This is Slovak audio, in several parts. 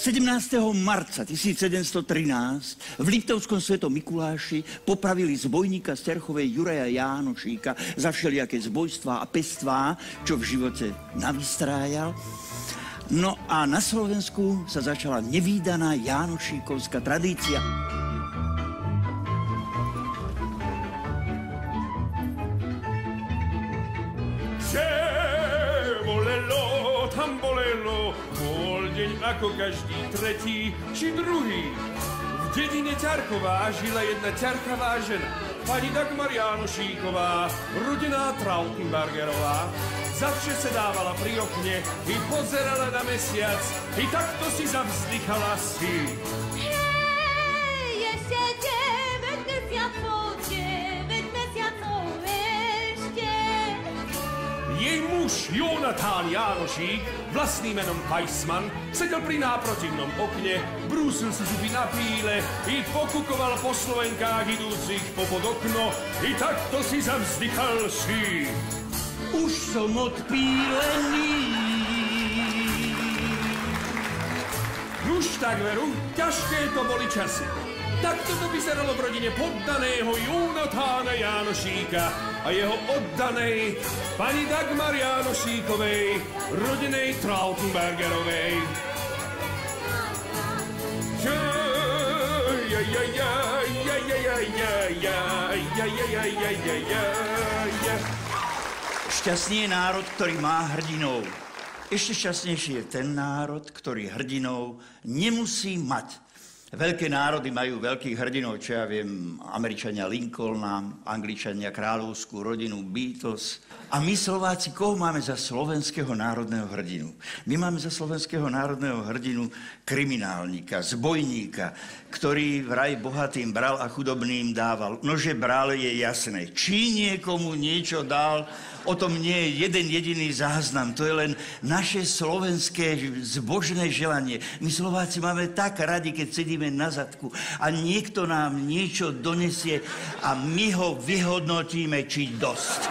17. marca 1713 v Liptovskom Svetom Mikuláši popravili zbojníka z Terchovej Juraja Jánošíka za všelijaké zbojstvá a pestvá, čo v živote navystrájal. No a na Slovensku sa začala nevídaná jánošíkovská tradícia. Tam bolelo, bol deň ako každý tretí či druhý. V dedine Ťarková žila jedna ťarkavá žena, pani Dagmar Jánošíková, rodená Trautenbergerová. Zavše sedávala pri okne i pozerala na mesiac, i takto si zavzdychala si. Hej, ešte 9 mesiacov, 9 mesiacov ešte. Jej muž Jonatán Jánošík, vlastným menom Pajsman, sedel pri náprotivnom okne, brúsil si zuby na píle i pokukoval po Slovenkách idúcich popod okno i takto si zavzdychal si. Už som odpílený. Už tak veru, ťažké to boli časy. Takto to vyzeralo v rodine poddaného Jonatána Jánošíka a jeho oddanej pani Dagmar Jánošíkovej, rodenej Trautenbergerovej. Šťastný je národ, ktorý má hrdinov. Ešte šťastnejší je ten národ, ktorý hrdinov nemusí mať. Veľké národy majú veľkých hrdinov, čo ja viem, Američania Lincolna, Angličania kráľovskú rodinu Beatles. A my Slováci, koho máme za slovenského národného hrdinu? My máme za slovenského národného hrdinu kriminálnika, zbojníka, ktorý vraj bohatým bral a chudobným dával. Nože bral, je jasné. Či niekomu niečo dal, o tom nie je jeden jediný záznam. To je len naše slovenské zbožné želanie. My Slováci máme tak radi, keď sedíme na zadku a niekto nám niečo donesie a my ho vyhodnotíme, či dosť.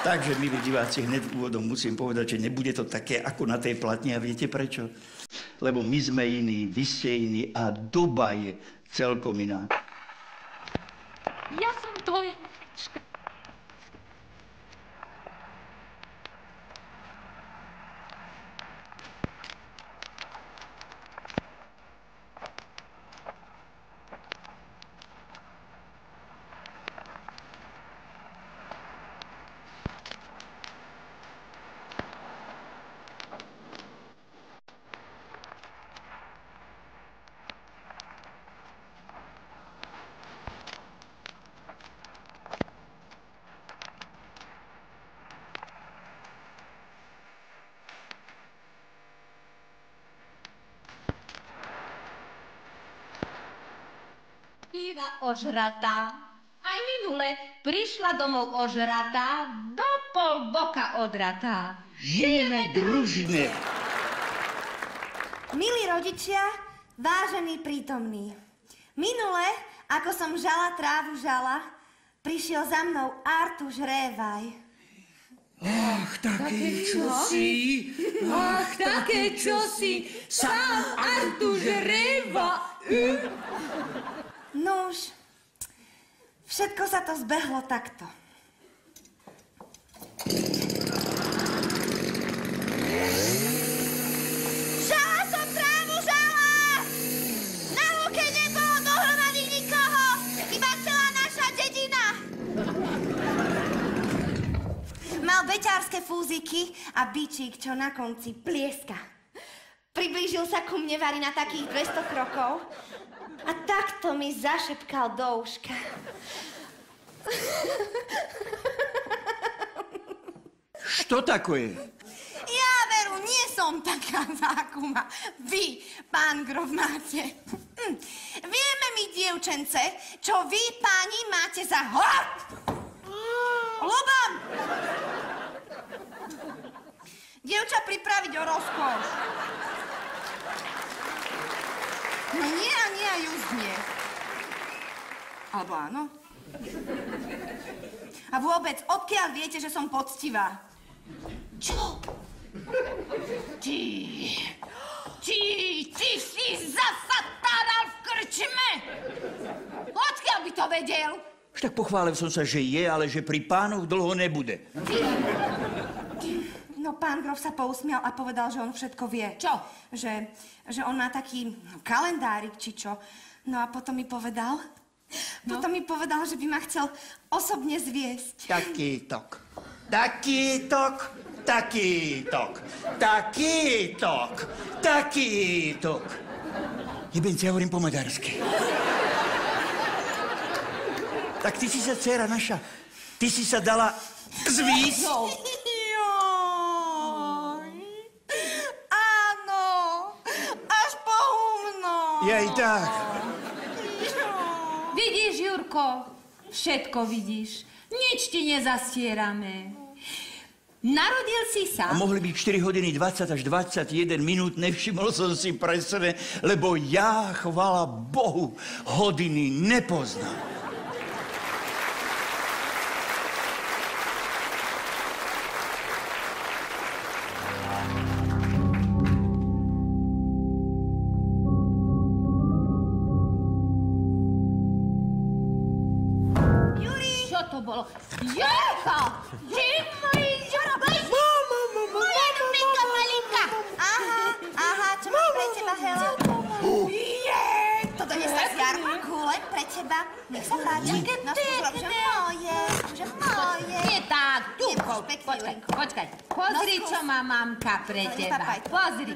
Takže, milí diváci, hneď úvodom musím povedať, že nebude to také ako na tej platni. A viete prečo? Lebo my sme iní, vy ste iní a doba je celkom iná. Ja som tvoja. Ožratá. Aj minule prišla domov ožratá, do pol boka odratá. Žijeme družne. Milí rodičia, vážení prítomní, minule, ako som žala trávu žala, prišiel za mnou Artuš Révaj. Ach, také čosi. Ach, také čosi, sám Artuš Réva. Nuž, všetko sa to zbehlo takto. Žala som trávu, žala! Na lúke nebolo dohromady nikoho, iba celá naša dedina. Mal beťárske fúziky a bičík, čo na konci plieska. Priblížil sa ku mne vari na takých 200 krokov a takto mi zašepkal do uška. Što tako je? Ja veru nie som taká, akú ma vy, pán grof, máte. Vieme my, dievčence, čo vy, páni, máte za Lubom! Dievča pripraviť o rozkoš. No nie a nie a just nie. Alebo áno? A vôbec, odkiaľ viete, že som poctivá? Čo? Ty. Ty si zasa táral v krčme? Odkiaľ by to vedel? Už tak pochválil som sa, že je, ale že pri pánoch dlho nebude. No, pán grof sa pousmial a povedal, že on všetko vie. Čo? Že on má taký kalendárik, či čo. No a potom mi povedal... Potom mi povedal, že by ma chcel osobne zviesť. Taký tok. Taký tok. Taký tok. Taký tok. Taký tok. Jebenci, ja hovorím po maďarsky. Tak ty si sa, dcera naša, ty si sa dala zvísť? Áno, až po humno. Jej tak. Vidíš, Jurko, všetko vidíš. Nič ti nezastierame. Narodil si sa... A mohli byť 4 hodiny 20 až 21 minút, nevšimol som si pre sebe, lebo ja, chvála Bohu, hodiny nepoznám. To bolo... Jurko! Malinka, malinka! Aha, čo mám pre teba, Hela? Toto dnes tak jarmarku, len pre teba. Nech sa páči. No, skúšam, že moje. Nie tak, Jurko, Pekne, počkaj. Pozri, čo má mamka pre teba. Pozri,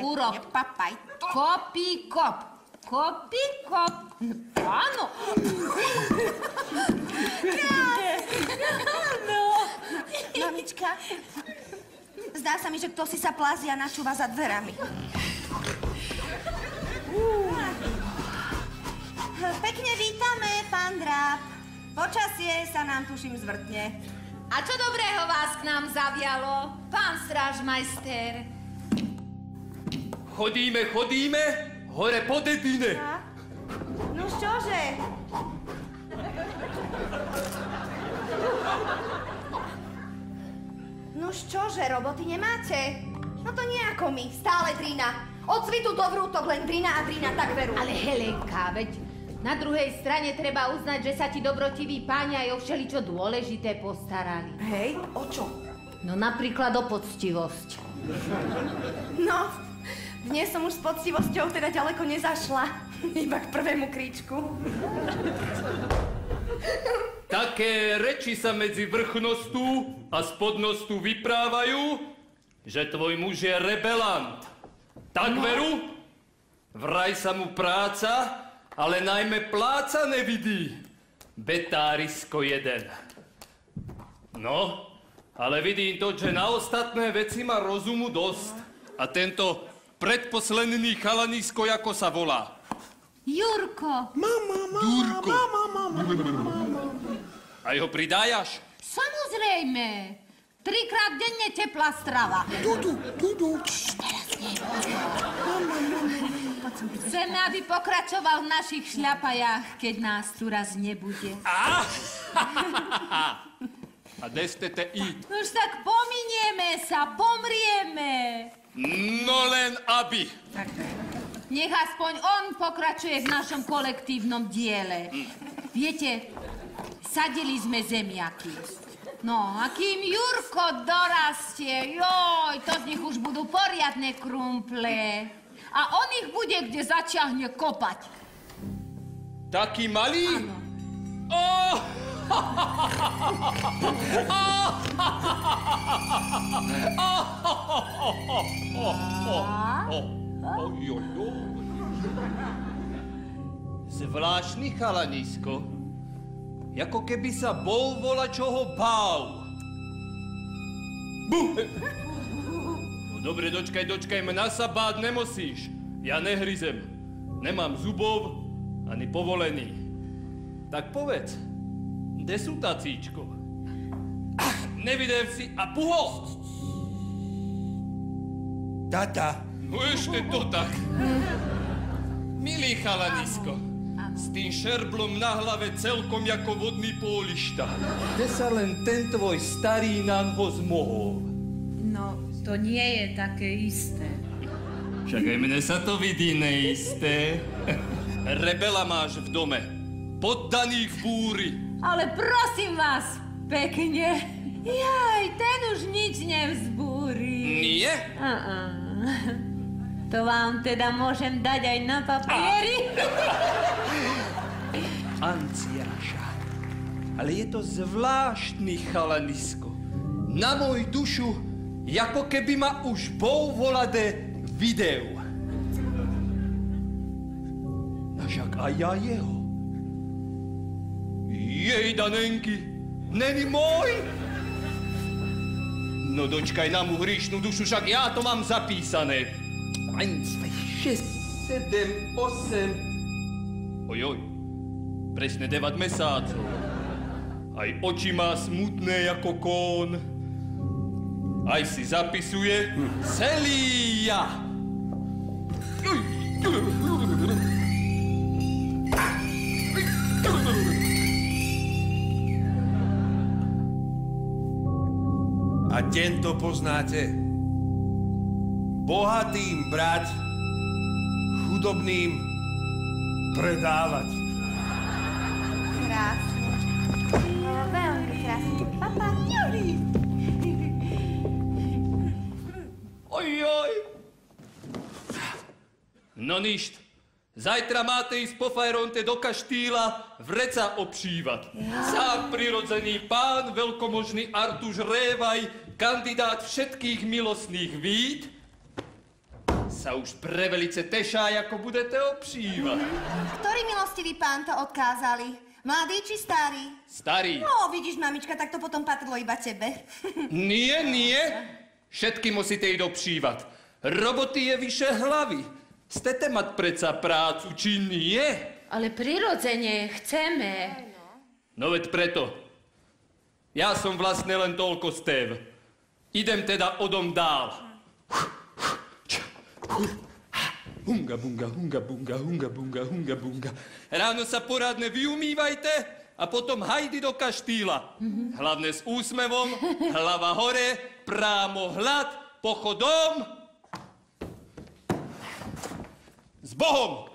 urob. Nepapaj. Kopí, kop. Kopí, kop. Áno. Mamička, zdá sa mi, že kto si sa plazí a načúva za dverami. Pekne vítame, pán Dráp. Počasie sa nám, tuším, zvrtne. A čo dobrého vás k nám zavialo, pán strážmajster? Chodíme, hore po dedine. No čože? Nuž čože, roboty nemáte? No to nie ako my, stále drina. Od svitu do vrútok len drina a drina, tak veru. Ale Helenka, veď na druhej strane treba uznať, že sa ti dobrotiví páni aj o všeličo dôležité postarali. Hej, o čo? No napríklad o poctivosť. No, dnes som už s poctivosťou teda ďaleko nezašla. Iba k prvému kríčku. Také reči sa medzi vrchnostu a spodnostu vyprávajú, že tvoj muž je rebelant. Tak veru? Vraj sa mu práca, ale najmä pláca nevidí. Betárisko jeden. No, ale vidím to, že na ostatné veci má rozumu dosť. A tento predposledný chalanisko, ako sa volá? Jurko. Jurko. Aj ho pridájaš? Samozrejme. 3-krát denne teplá strava. Chceme, aby pokračoval v našich šľapajách, keď nás tu raz nebude. A kde ste i? Už tak pominieme sa, pomrieme. No len aby. Nech aspoň on pokračuje v našom kolektívnom diele. Viete, sadili sme zemiaky. No, a kým Jurko dorastie, joj, to z nich už budú poriadne krumple. A on ich bude, kde zaťahne kopať. Taký malý? Áno. Oh! Zvláštny chalanisko. Jako keby sa bol volačoho bál. No dobre, dočkaj, mňa sa báť nemusíš. Ja nehryzem. Nemám zubov ani povolený. Tak povedz, kde sú tacíčko? Nevidel si a puho! Tata. No ešte to tak. Milý chalanisko, s tým šerblom na hlave celkom jako vodný pólišta. Kde sa len ten tvoj starý nanho zmohol? No, to nie je také isté. Však aj mne sa to vidí neisté. Rebela máš v dome, poddaných v búri. Ale prosím vás, pekne. Jaj, ten už nič nevzbúri. Nie? To vám teda môžem dať aj na papieri? Anciáša, ale je to zvláštny chalanisko. Na môj dušu, ako keby ma už bol volade videu. No však aj ja jeho. Jej, Danenky, není môj? No dočkaj na mu hříšnú dušu, však ja to mám zapísané. 1, 2, 6, 7, 8... Ojoj, presne 9 mesácov. Aj oči má smutné ako kón. Aj si zapisuje celý ja. A tento poznáte? Bohatým brať, chudobným predávať. Krásne. Veľmi krásne. Papa. Ojoj. No ništ. Zajtra máte ísť po fajronte do kaštýla vreca obšívať. Sám prirodzený pán, veľkomožný Artuš Révaj, kandidát všetkých milostných víd, sa už prevelice tešá, ako budete obšívať. Ktorý milostivý pán to odkázali? Mladý či starý? Starý. No, vidíš, mamička, tak to potom patrilo iba tebe. Nie, nie. Všetky musíte ísť obšívať. Roboty je vyše hlavy. Chcete mať predsa prácu, či nie? Ale prirodzene chceme. No veď preto. Ja som vlastne len toľko stev. Idem teda odom dál. Hunga bunga, hunga bunga, hunga bunga, hunga bunga. Ráno sa porádne vyumývajte a potom hajdy do kaštýla. Hlavne s úsmevom, hlava hore, prámo hlad, pochodom. S Bohom!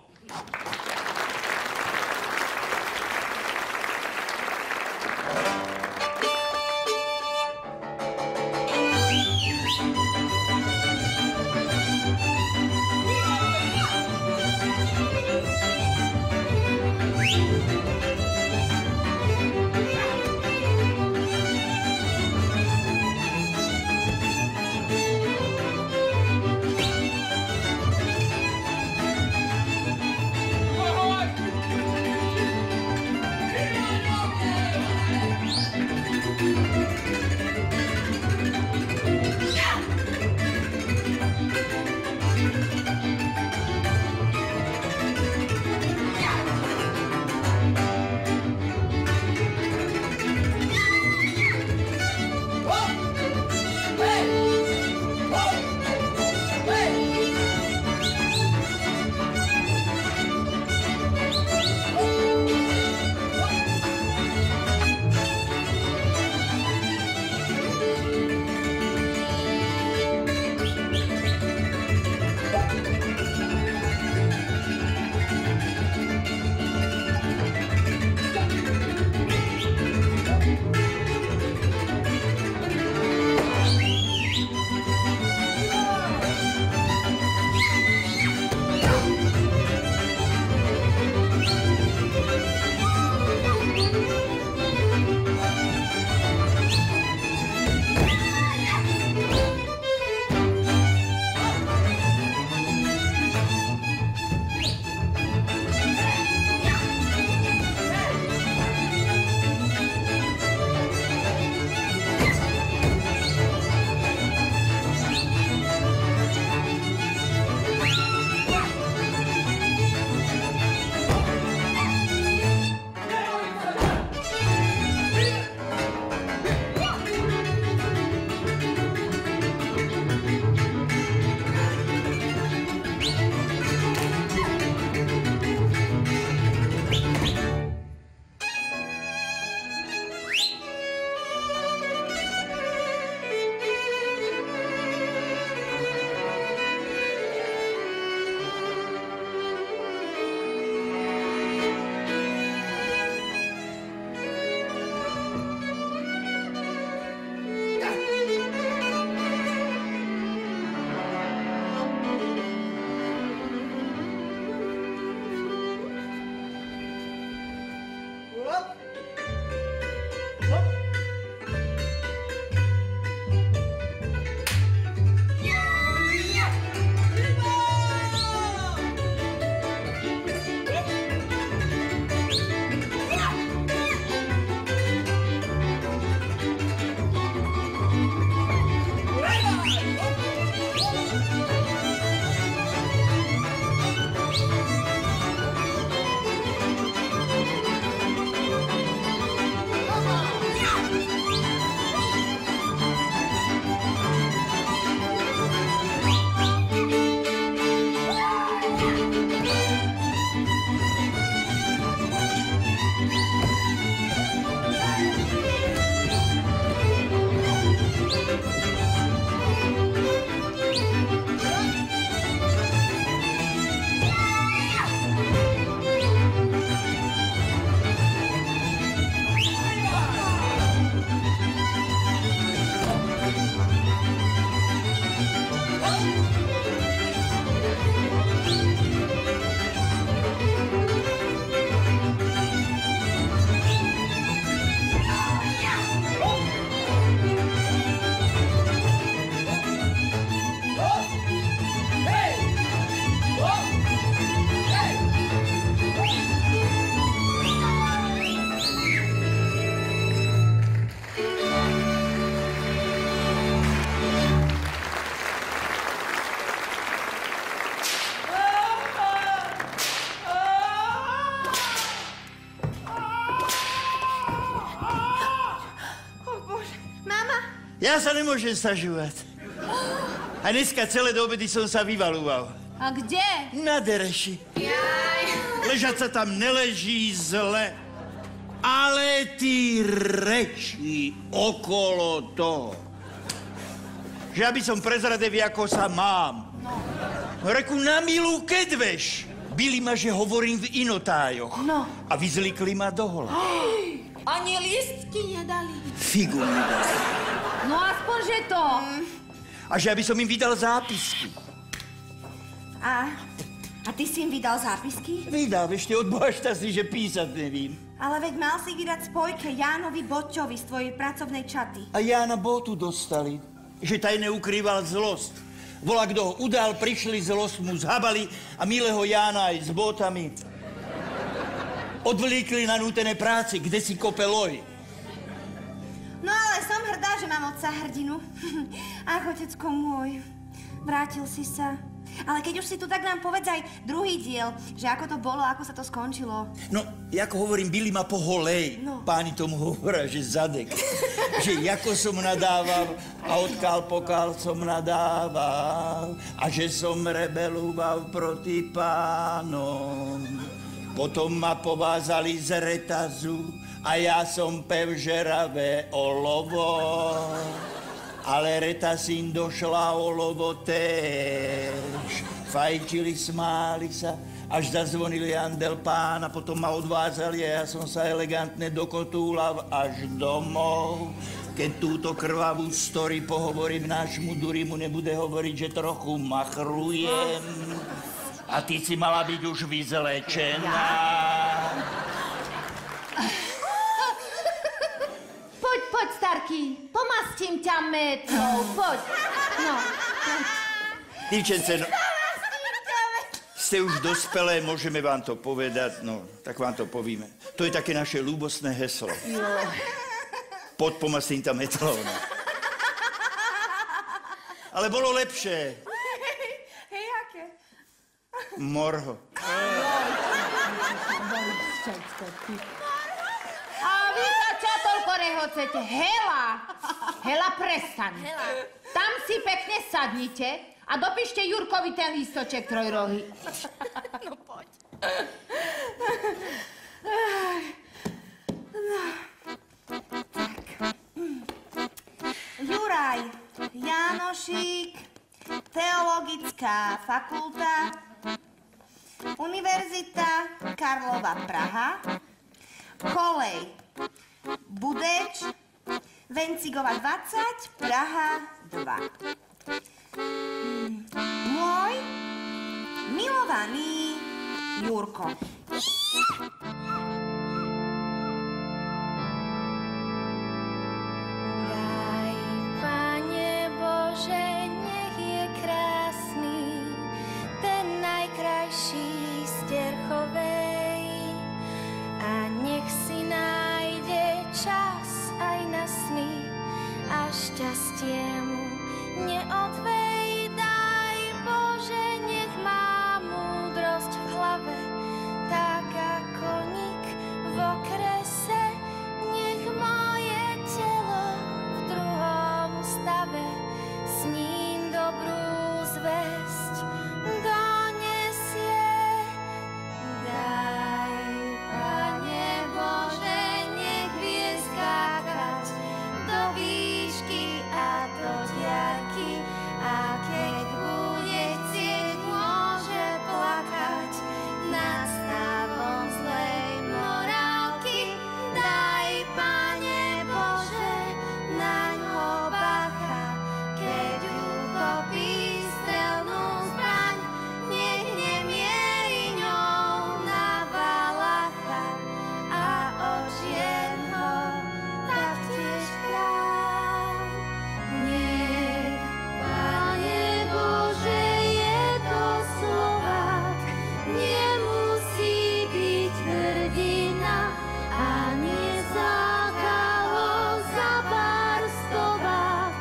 Ja sa nemôžem stažovať. A dneska celé do obedy som sa vyvalúval. A kde? Na dereši. Ležať sa tam neleží zle. Ale ty reči okolo toho. Že aby som prezradevý, ako sa mám. Reku, na milú kedveš. Bili ma, že hovorím v inotájoch. No. A vyzlikli ma do hola. Ani lístky nedali. Figu mi dali. No aspoň, že to. A že aby som im vydal zápisky. A ty si im vydal zápisky? Vydal, ešte od Boha šťastný, že písať nevím. Ale veď mal si vydať spojke Jánovi Boťovi z tvojej pracovnej čaty. A Jána Botu dostali, že tajne ukrýval zlosť. Volá, kto ho udal, prišli, zlosť mu zhabali a milého Jána aj s botami odvlíkli na nútené práci, kde si kope loj. No ale som hrdá, že mám otca hrdinu. Ach, otecko môj, vrátil si sa. Ale keď už si tu, tak nám povedz aj druhý diel, že ako to bolo, ako sa to skončilo. No, ako hovorím, bili ma po holej. No. Páni tomu hovoria, že zadek. Že ako som nadával a odkál pokál som nadával a že som rebeloval proti pánom. Potom ma povázali z retazu a ja som pev žeravé olovo. Ale retasín došla olovo též. Fajčili, smáli sa, až zazvonili andel pána, potom ma odvázali a ja som sa elegantne dokotúlal až domov. Keď túto krvavú story pohovorím nášmu Durimu, nebude hovoriť, že trochu machrujem. A ty si mala byť už vyzlečená. Poď, starky, pomastím ťa metlou, poď. No, poď. Divčence, no, ste už dospelé, môžeme vám to povedať, no, tak vám to povieme. To je také naše ľúbostné heslo. Pod pomastím tam metlou, no. Ale bolo lepšie. Hej, aké? Morho. A vy sa čo toľko rehocete? Hela, prestaň. Tam si pekne sadnite a dopíšte Jurkovi ten lístoček trojrohy. No poď. Juraj, Jánošík, Teologická fakulta, Univerzita Karlova Praha, Kolej Budeč, Vencigova 20, Praha 2. Môj milovaný Jurko. Daj, Pane Bože, nech je krásny ten najkrajší z Terchovej a nech si nájde čas aj na sny a šťastie mu neodvej. Daj, Bože, nech má múdrosť v hlave, tak ako nik v okrese. Nech moje telo v druhom stave s ním dobrú zvesť donesie. Daj, Pane Bože, nech vie skákať do výšky a do diaľky, a keď bude chcieť, môže plakať nad stavom zlej morálky. Daj, Pane Bože, naňho bacha, keď uchopí strelnú zbraň, nech nemieri ňou na Valacha a od žien ho taktiež chráň. Nech, Pane Bože, je to Slovák, nemusí byť hrdina, ani zákalo za pár stovák,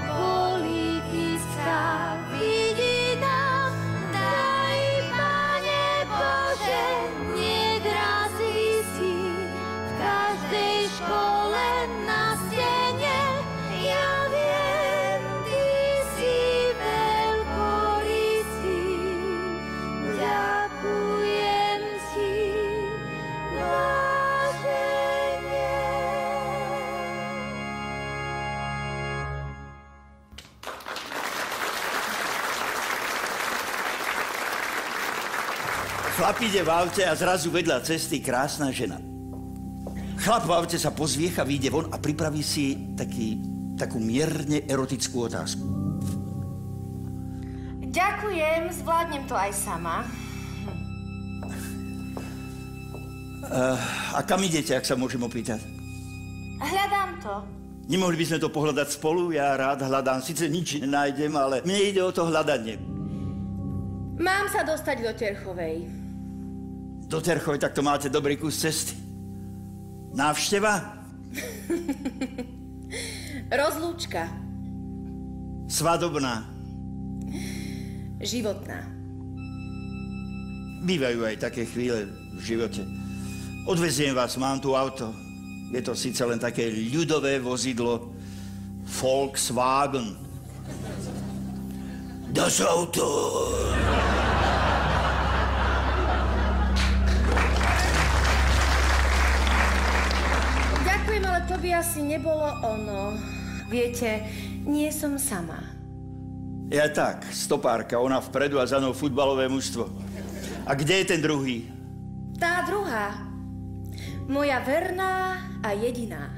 politická vidina. Daj, Pane Bože, nech razí si v každej škole na stene. Ja viem, Chlap ide v aute a zrazu vedľa cesty krásna žena. Chlap v aute sa pozviecha, vyjde von a pripraví si takú mierne erotickú otázku. Ďakujem, zvládnem to aj sama. A kam idete, ak sa môžem opýtať? Hľadám to. Nemohli by sme to pohľadať spolu? Ja rád hľadám, síce nič nenájdem, ale mne ide o to hľadanie. Mám sa dostať do Terchovej. Do Terchovej, tak to máte dobrý kus cesty. Návšteva? Rozlúčka. Svadobná? Životná. Bývajú aj také chvíle v živote. Odveziem vás, mám tu auto. Je to síce len také ľudové vozidlo. Volkswagen. Das Auto. Ďakujem, ale to by asi nebolo ono. Viete, nie som sama. Ja tak, stopárka, ona vpredu a za mnou futbalové mužstvo. A kde je ten druhý? Tá druhá. Moja verná a jediná.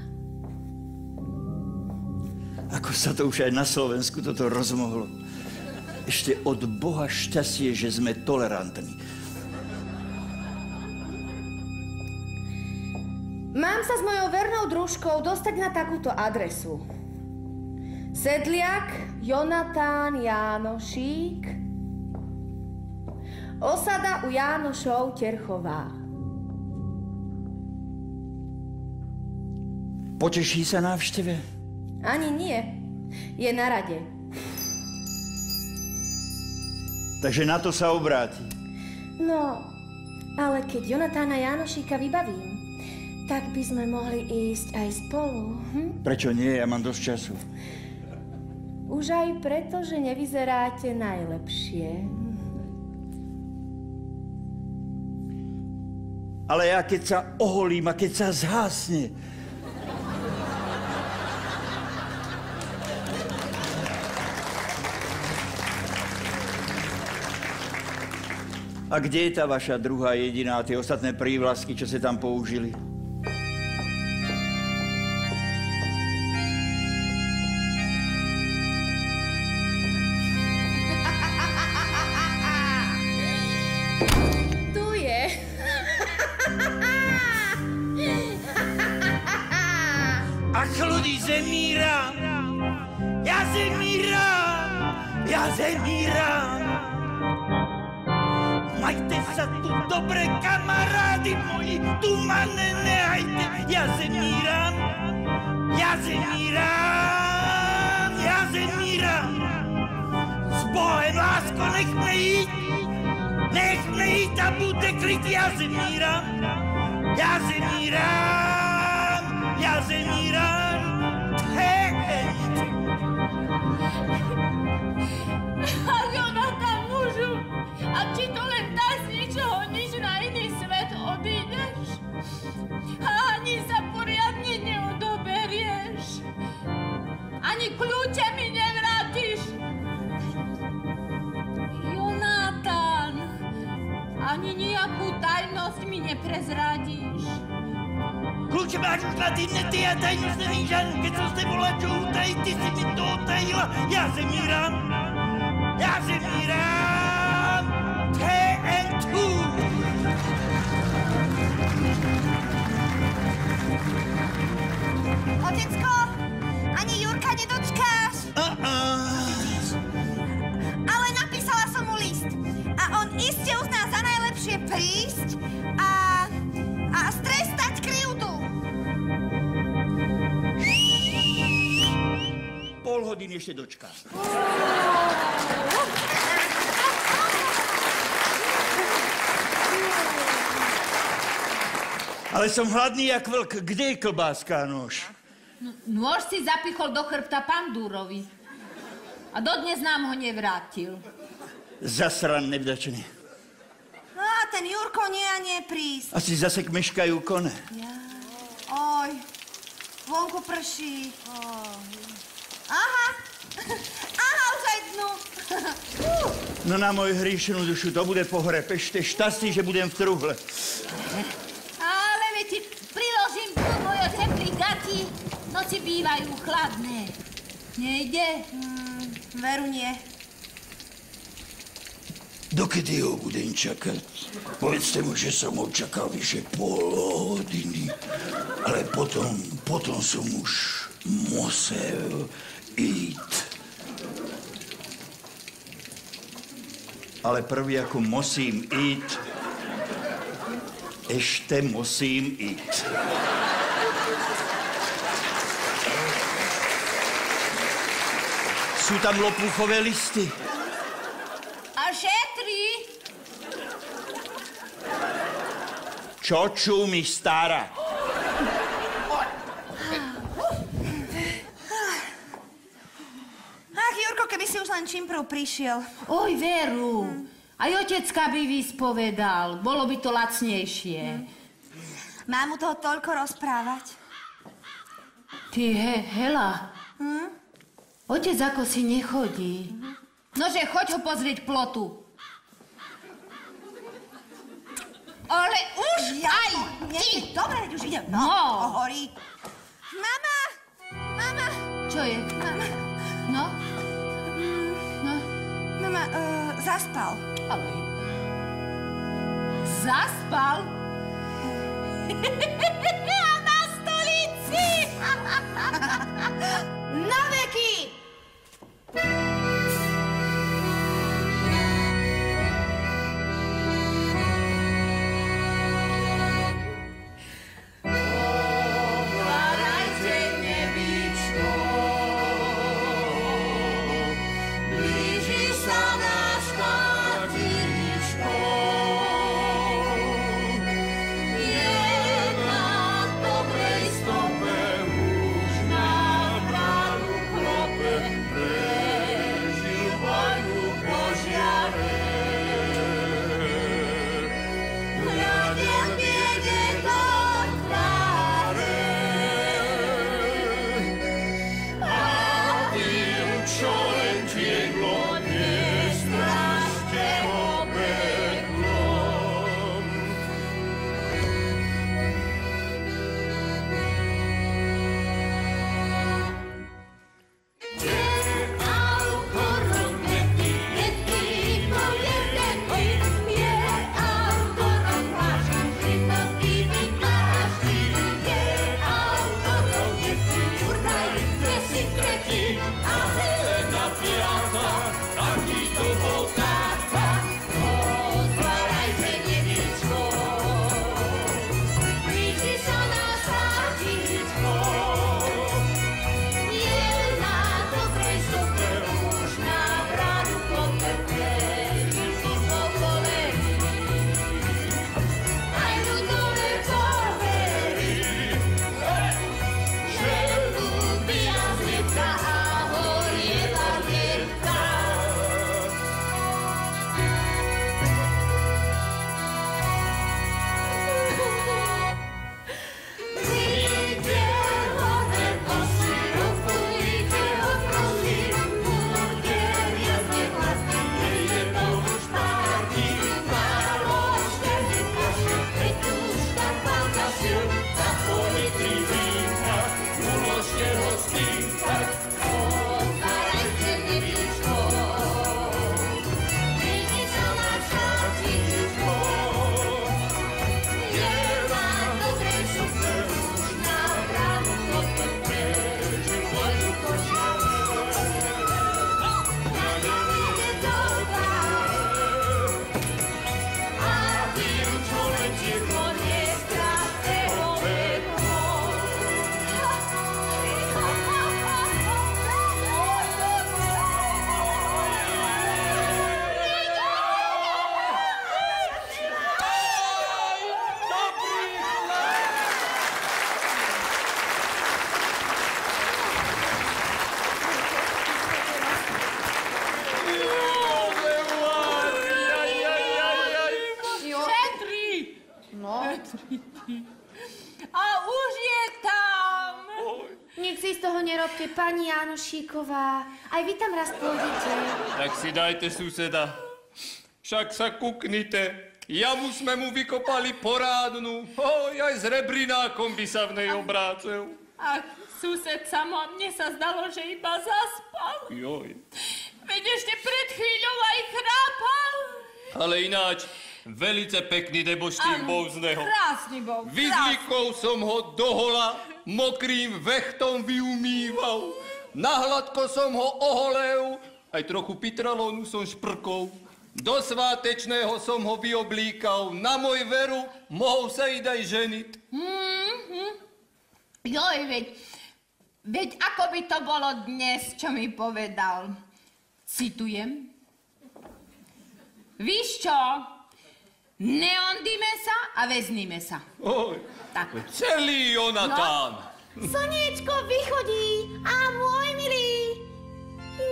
Ako sa to už aj na Slovensku toto rozmohlo. Ešte od Boha šťastie, že sme tolerantní. Mám sa s mojou vernou družkou dostať na takúto adresu. Sedliak Jonatán Jánošík, osada u Jánošov Terchová. Poteší sa návšteve? Ani nie. Je na rade. Takže na to sa obráti. No, ale keď Jonatána Jánošíka vybavím, tak by sme mohli ísť aj spolu. Prečo nie? Ja mám dosť času. Už aj preto, že nevyzeráte najlepšie. Ale ja keď sa oholím a keď sa zhasne... A kde je tá vaša druhá jediná, tie ostatné prívlastky, čo ste tam použili? Tu je. Ach, ľudí, zemírám! Ja zemírám! Ja zemírám! Majte sa tu dobre, kamarádi moji, tu ma nenehajte, ja zemírám, ja zemírám, ja zemírám. S Bohem, lásko, nechme ísť a bude klid, ja zemírám, ja zemírám, ja zemírám. A Jonatán, mužu, a či to len tak z ničoho nič na iný svet odídeš? A ani sa poriadne neodoberieš? Ani kľúče mi nevrátiš? Jonatán, ani nejakú tajnosť mi neprezradíš? Kľúče máš už na týdne, ty a tajnosť nevím žádnu, keď som s tebou čo utají, ty si mi to utajila, ja zemírám, ja zemírám, TN2. Otecko, ani Jurka nedočkáš. Ale napísala som mu list. A on iste uzná za najlepšie prísť a strestať krivdu. Pol hodiny ešte dočká. Ale som hladný jak vlk. Kde je klbáska a nôž? Nôž si zapichol do chrbta Pandúrovi. A dodnes nám ho nevrátil. Zasran nevdačený. No a ten Jurko nie a nie prísť. Asi zase meškajú kone. Oj, vonku prší. Aha, Aha, už aj dnu. No na moju hříšenú dušu, to bude pohreb. Ešte šťastný, že budem v truhle. Ale viete, priložím tu moje teplý gaty, noci bývajú chladné. Nejde? Veru nie. Dokedy ho budem čakať? Povedzte mu, že som ho čakal vyše pol hodiny. Ale potom som už musel ísť. Ale prvý, ako musím ísť, ešte musím ísť. Sú tam lopuchové listy. A šetri? Čo čumí, stará? Ach, Jurko, keby si už len čimprv prišiel. Oj, Veru, aj otecka by vyspovedal. Bolo by to lacnejšie. Mám mu toho toľko rozprávať. Ty, Hela, otec ako si nechodí. Nože, choď ho pozrieť plotu. Ale už aj ty! Dobre, veď už idem. No. Pohorí. Mama! Mama! Čo je? Mama! No? No? Mama, zaspal. Ale... Zaspal? A na stolici! Na veky! Otvárajte nebičko, blíži sa náš Katyričko. Jedna to z toho nerobte, pani Jánošíková. Aj vy tam raz pôjdete. Tak si dajte suseda. Však sa kuknite. Jamu sme mu vykopali porádnu. Aj s rebrinákom by sa v nej obrácel. Ach, sused samo, mne sa zdalo, že iba zaspal. Joj. Veď ešte pred chvíľou aj chrápal. Ale ináč, velice pekný deboštím bol z neho. Krásny bol. Vyzlikol som ho dohola, mokrým vechtom vyumýval. Nahladko som ho oholel, aj trochu pitralónu som šprkol. Do svátečného som ho vyoblíkal, na môj veru mohol sa i daj ženiť. Joj, veď ako by to bolo dnes, čo mi povedal. Citujem. Víš čo? Neondíme sa a vezníme sa. Oj, Tak. celý Jonatán. Slniečko vychodí a môj milý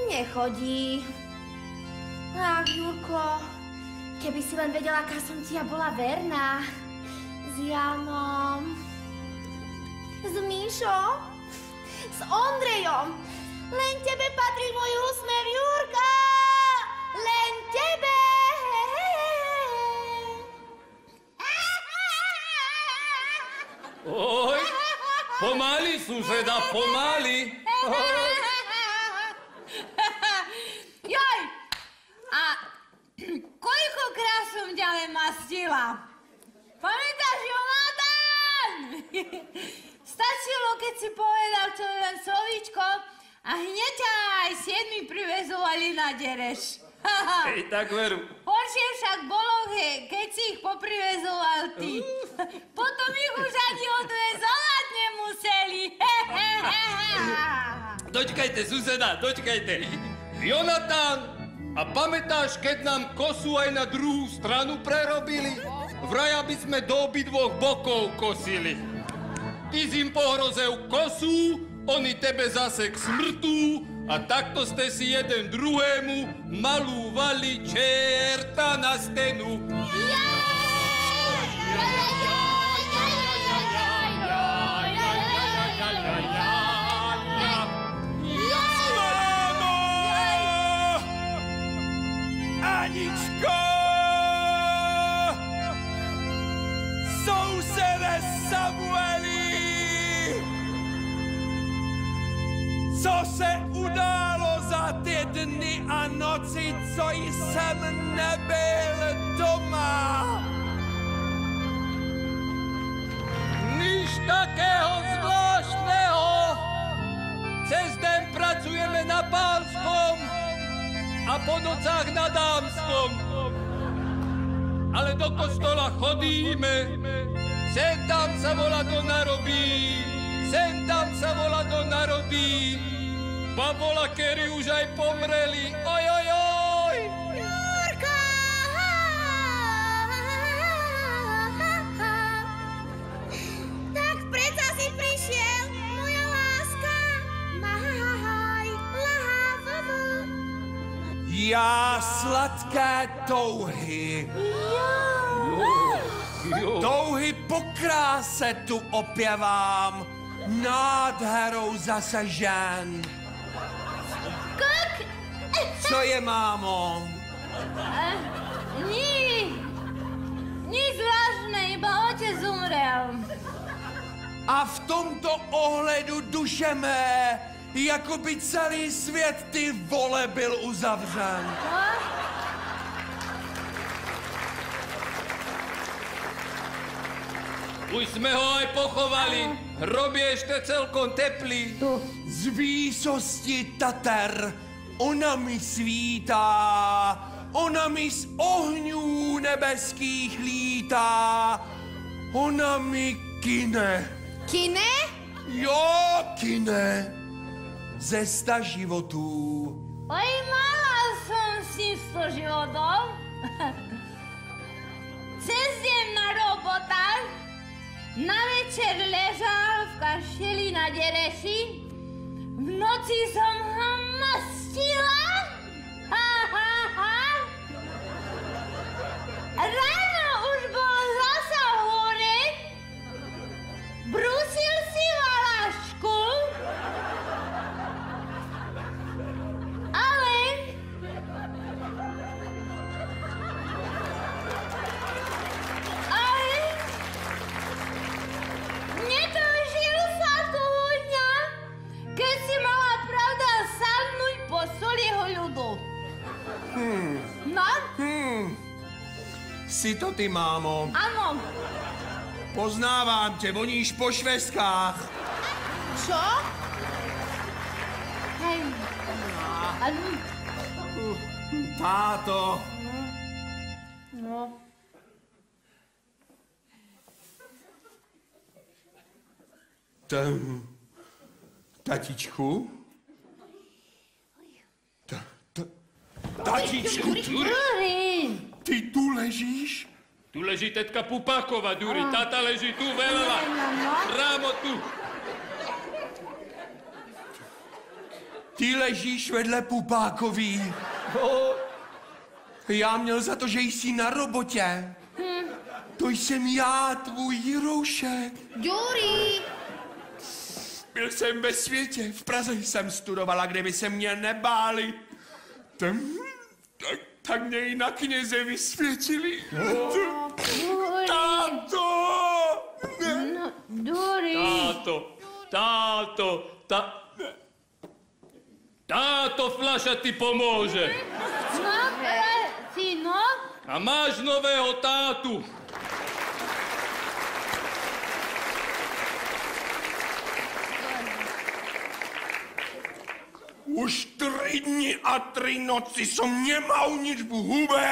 nechodí. Ach, Jurko, keby si len vedela, aká som ti ja bola verná. S Janom, s Míšom, s Ondrejom. Len tebe patrí môj úsmev, Jurka! Len tebe! Oj, pomaly, suseda, pomaly. Joj! A koľkokrát som ťa len mastila? Pamätáš, Jonatán? Stačilo, keď si povedal čo len slovíčko a hneď ťa aj 7 privezovali na dereš. Hej, tak veru. Horšie však bolo, keď si ich poprivezoval ty. Potom ich už ani odvezovať nemuseli. Dočkajte, suseda, dočkajte. Jonatán, a pamätáš, keď nám kosu aj na druhú stranu prerobili? Vraj, aby sme do obidvoch bokov kosili. Ty si im pohrozel kosu, oni tebe zase k smrtu a takto ste si jeden druhému malúvali čerta na stenu. Aničko! Sousede Samueli! Co se událo za ty dny a noci, co jsem nebyl doma? Nič takého zvláštneho. Cez den pracujeme na Pánskom a po nocách na Dámskom. Ale do kostola chodíme, sem tam sa volá to narobí, sem tam sa volá to narobí. Babola, kedy už aj pomreli, oj, oj, oj. Jurka! Tak predsa si prišiel, moja láska. Maj, lávu. Já sladké touhy. Touhy po kráse tu opěvám, nádherou zase žen. Co je, mámo? Nic zvláštne, iba otec umrel. A v tomto ohledu, duše mé, jako by celý svět, ty vole, byl uzavřen. Už sme ho aj pochovali, hrob je ešte celkom teplý. Z výsosti Tater ona mi svítá, ona mi z ohňů nebeských lítá, ona mi kine. Kine? Jo, kine. Ze 100 životů. Oj, mala som si 100 životov. Cez deň na robotách, na večer ležal v kašteli na dereši, v noci som ho mastila. Ráno už bol zasa hore, brúsil si valašku Si to ty, mámo. Áno. Poznávám tě, voníš po švestkách. Čo? Hej. Táto. No. Tatičku? Tatičku, Duri. ty tu ležíš? Tu leží tetka Pupáková, Duri. Tata leží tu veľa. Prámo tu. Ty ležíš vedle Pupákový. Já měl za to, že jsi na robotě. To jsem já, tvůj Jiroušek. Ďuri! Byl jsem ve světě, v Praze jsem studovala, kde by se mě nebáli. Tak mě i na kněze vysvětili. Táto! Duri. Táto fľaša ti pomôže. No, syno. A máš nového tátu. Už 3 dny a 3 noci som nemal nič v hube.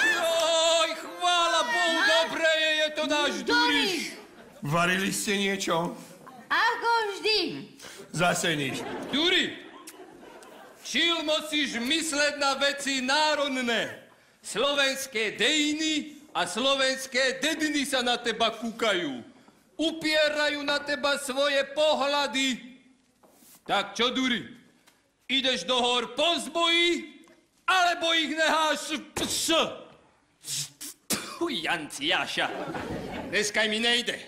Joj, chvála Bohu, dobre je to náš Duriš. Varili ste niečo? Ako vždy. Zase nič. Duri, čil musíš mysleť na veci národné. Slovenské dejiny a slovenské dediny sa na teba kúkajú. Upierajú na teba svoje pohľady. Tak čo, Duri? Ideš do hor po zboji, alebo ich necháš Janciáša. Dneska mi nejde.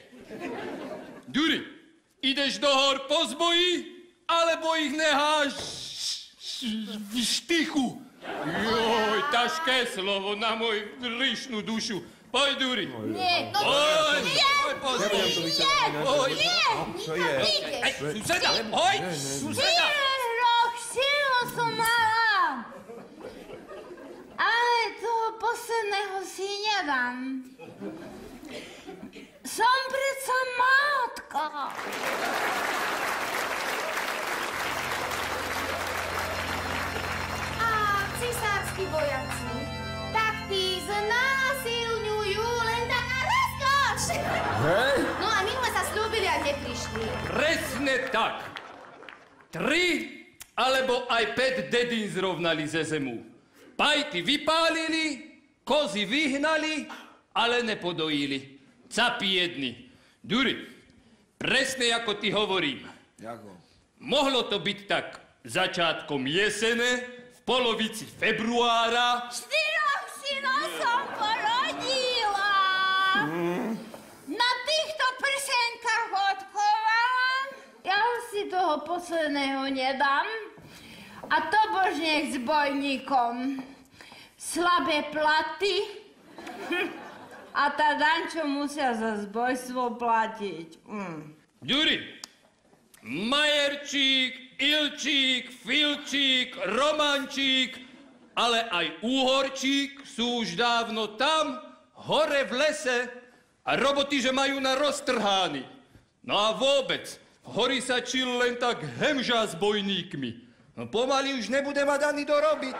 Duri, ideš do hor po zboji, alebo ich necháš v štychu. Joj, ťažké slovo na moju hrišnú dušu. Poď, Duri. Nie, to Poď. nie. Poď. Čo je? Ej, suseda, hoj, suseda. Sílu som mala. Ale toho posledného si nedám. Som predsa matka. A cisársky vojaci, tak tí znásilňujú len taká rozkoš. No a minule sa slúbili a neprišli. Presne tak. 3 alebo aj 5 dedín zrovnali ze zemu. Pajty vypálili, kozy vyhnali, ale nepodojili. Capi jedni. Duri, presne ako ti hovorím. Mohlo to byť tak začiatkom jesene, v polovici februára. 4 synov som porodila. Na týchto prsenkách odchovala. Ja si toho posledného nedám. A to bož nech s bojníkom. Slabé platy. A tá daň, čo musia za zbojstvo platiť. Ďuri, Majerčík, Ilčík, Filčík, Romančík, ale aj Úhorčík sú už dávno tam, hore v lese a roboty, že majú na roztrhány. No a vôbec, v hori sa čil len tak hemža s bojníkmi. No pomaly už nebude mať ani dorobiť.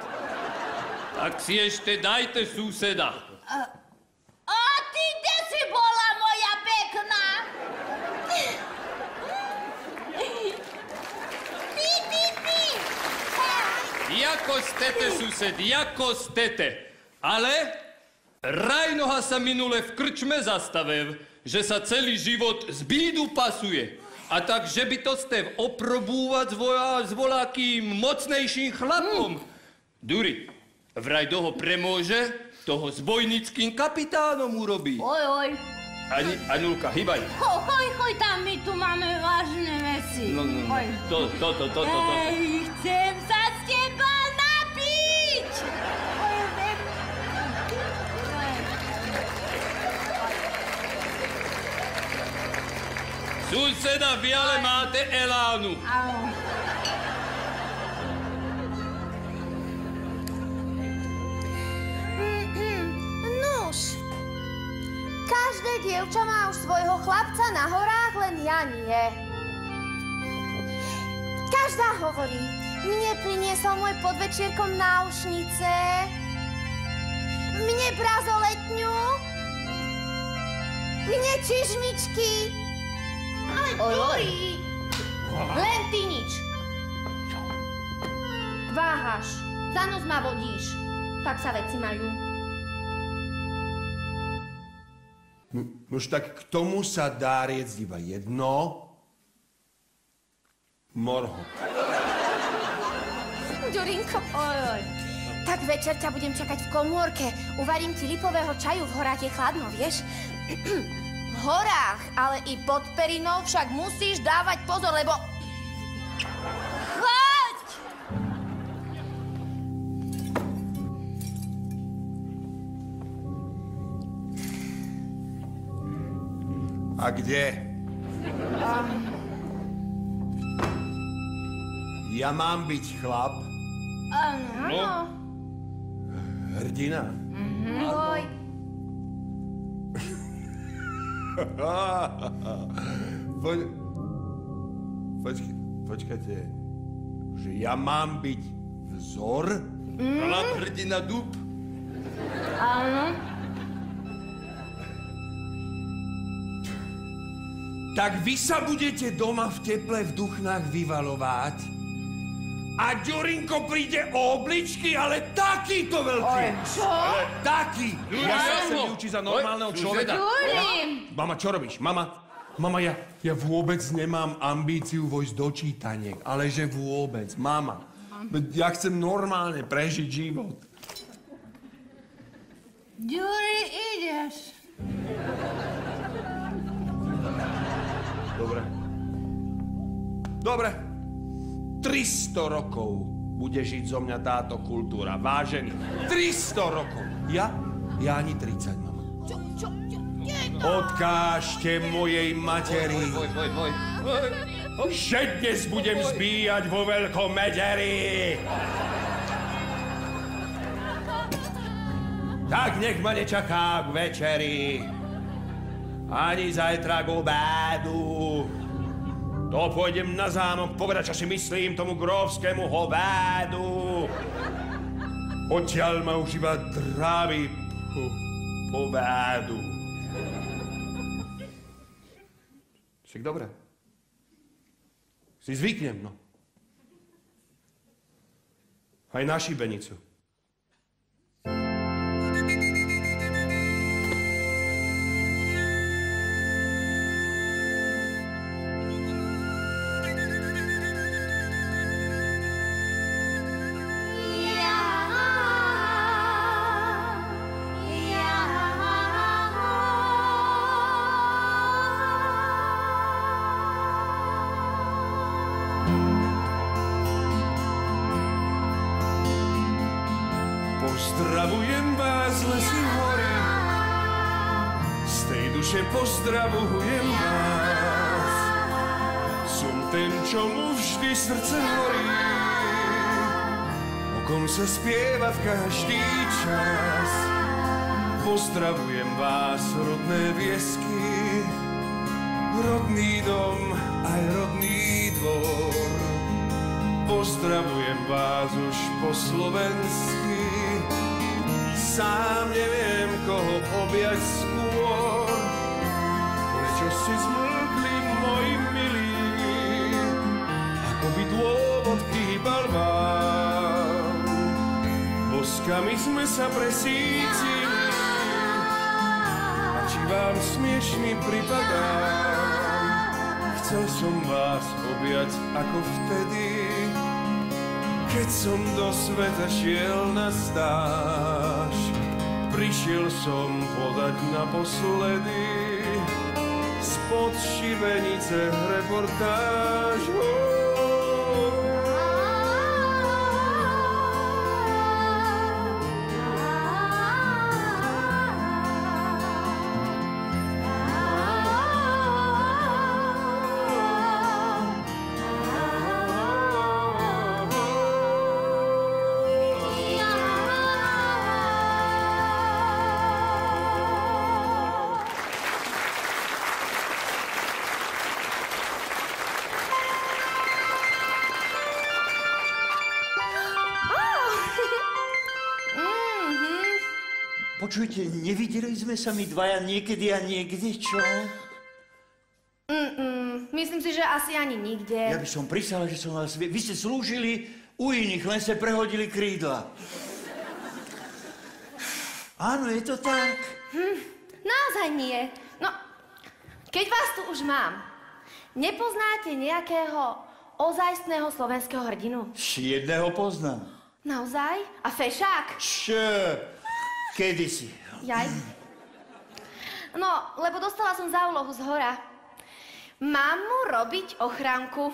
Tak si ešte dajte suseda. A ty, kde si bola, moja pekná? Ty. Jako stete, sused, jako stete. Ale Rajnoha sa minule v krčme zastavev, že sa celý život z bídu pasuje. A tak, že by to stev oprobúvať s voľakým mocnejším chlapom. Duri, vraj toho premôže, toho s bojnickým kapitánom urobí. Oj. Anulka, hýbaj. Choj, tam my tu máme vážne veci. No. To. Ej, chcem sa s teba napiť. Suseda, vy ale máte elánu. Áno. Každé dievča má už svojho chlapca na horách, len ja nie. Každá hovorí, mne priniesol môj podvečierkom náušnice, mne brazoletňu, mne čižmičky. Ale Juri! Len ty nič. Váhaš, za nos ma vodíš. Tak sa veci majú. Nož tak k tomu sa dá riecť iba jedno. Morho. Ďurinko, oj. Tak večer ťa budem čakať v komórke. Uvarím ti lipového čaju, v horách je chladno, vieš? V horách, ale i pod perinou však musíš dávať pozor, lebo... Choď! A kde? Ja mám byť chlap? Áno. Hrdina? Oj. Počkajte, že ja mám byť vzor? Chlap, hrdina, dub. Áno. Tak vy sa budete doma v teple v Duchnách vyvalovať a Ďurinko príde o obličky, ale takýto veľký. Čo? Taký. Ja sa chcem vyučiť za normálneho človeka. Juri! Mama, čo robíš? Mama, ja vôbec nemám ambíciu vojsť do čítaniek, ale že vôbec. Mama, ja chcem normálne prežiť život. Juri, ideš. Dobre. 300 rokov bude žiť zo mňa táto kultúra. Vážený. 300 rokov. Ja ani 30, mama. Čo? Odkážte mojej materi, že dnes budem zbíjať vo veľkom mederi. Tak nech ma nečaká k večeri, ani zajtra k obédu. To pôjdem na zámok povedať, čo si myslím tomu grófskému hovédu. Odtiaľ ma už iba trávi povédu. Však dobre. Si zvyknem, no. Aj na šibenicu. Pozdravujem vás, lesy hory, z tej duše pozdravujem vás. Som ten, čo mu vždy srdce horí, o kom sa spieva v každý čas. Pozdravujem vás, rodné viesky, rodný dom aj rodný dvor. Pozdravujem vás už po slovensky, sám neviem, koho objať skôr. Prečo si zmlkli, moji milí, ako by dôvod chýbal vám. Boskami sme sa presítili, a či vám smiešný pripadám. Chcel som vás objať ako vtedy, keď som do sveta šiel na stáž. Prišiel som podať naposledy spod šibenice reportáž. počujte, nevideli sme sa my dvaja niekedy a niekde, čo? Myslím si, že asi ani nikde. Ja by som prisala, že som vás... Vy ste slúžili u iných, len ste prehodili krídla. Áno, je to tak. Naozaj nie. No, keď vás tu už mám, nepoznáte nejakého ozajstného slovenského hrdinu? Jedného poznám. Naozaj? A fešák? Kedysi. Jaj. No, lebo dostala som za úlohu zhora. Mám mu robiť ochránku.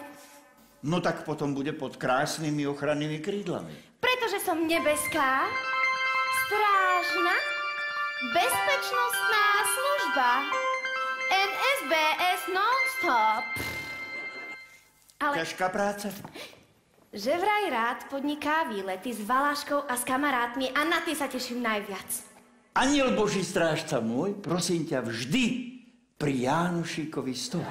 No tak potom bude pod krásnymi ochrannými krídlami. Pretože som nebeská, strážna, bezpečnostná služba. NSBS non-stop. Ale Ťažká práca. že vraj rád podniká výlety s Valaškou a s kamarátmi a na tie sa teším najviac. Aniel Boží strážca môj, prosím ťa, vždy pri Jánošíkovi stole.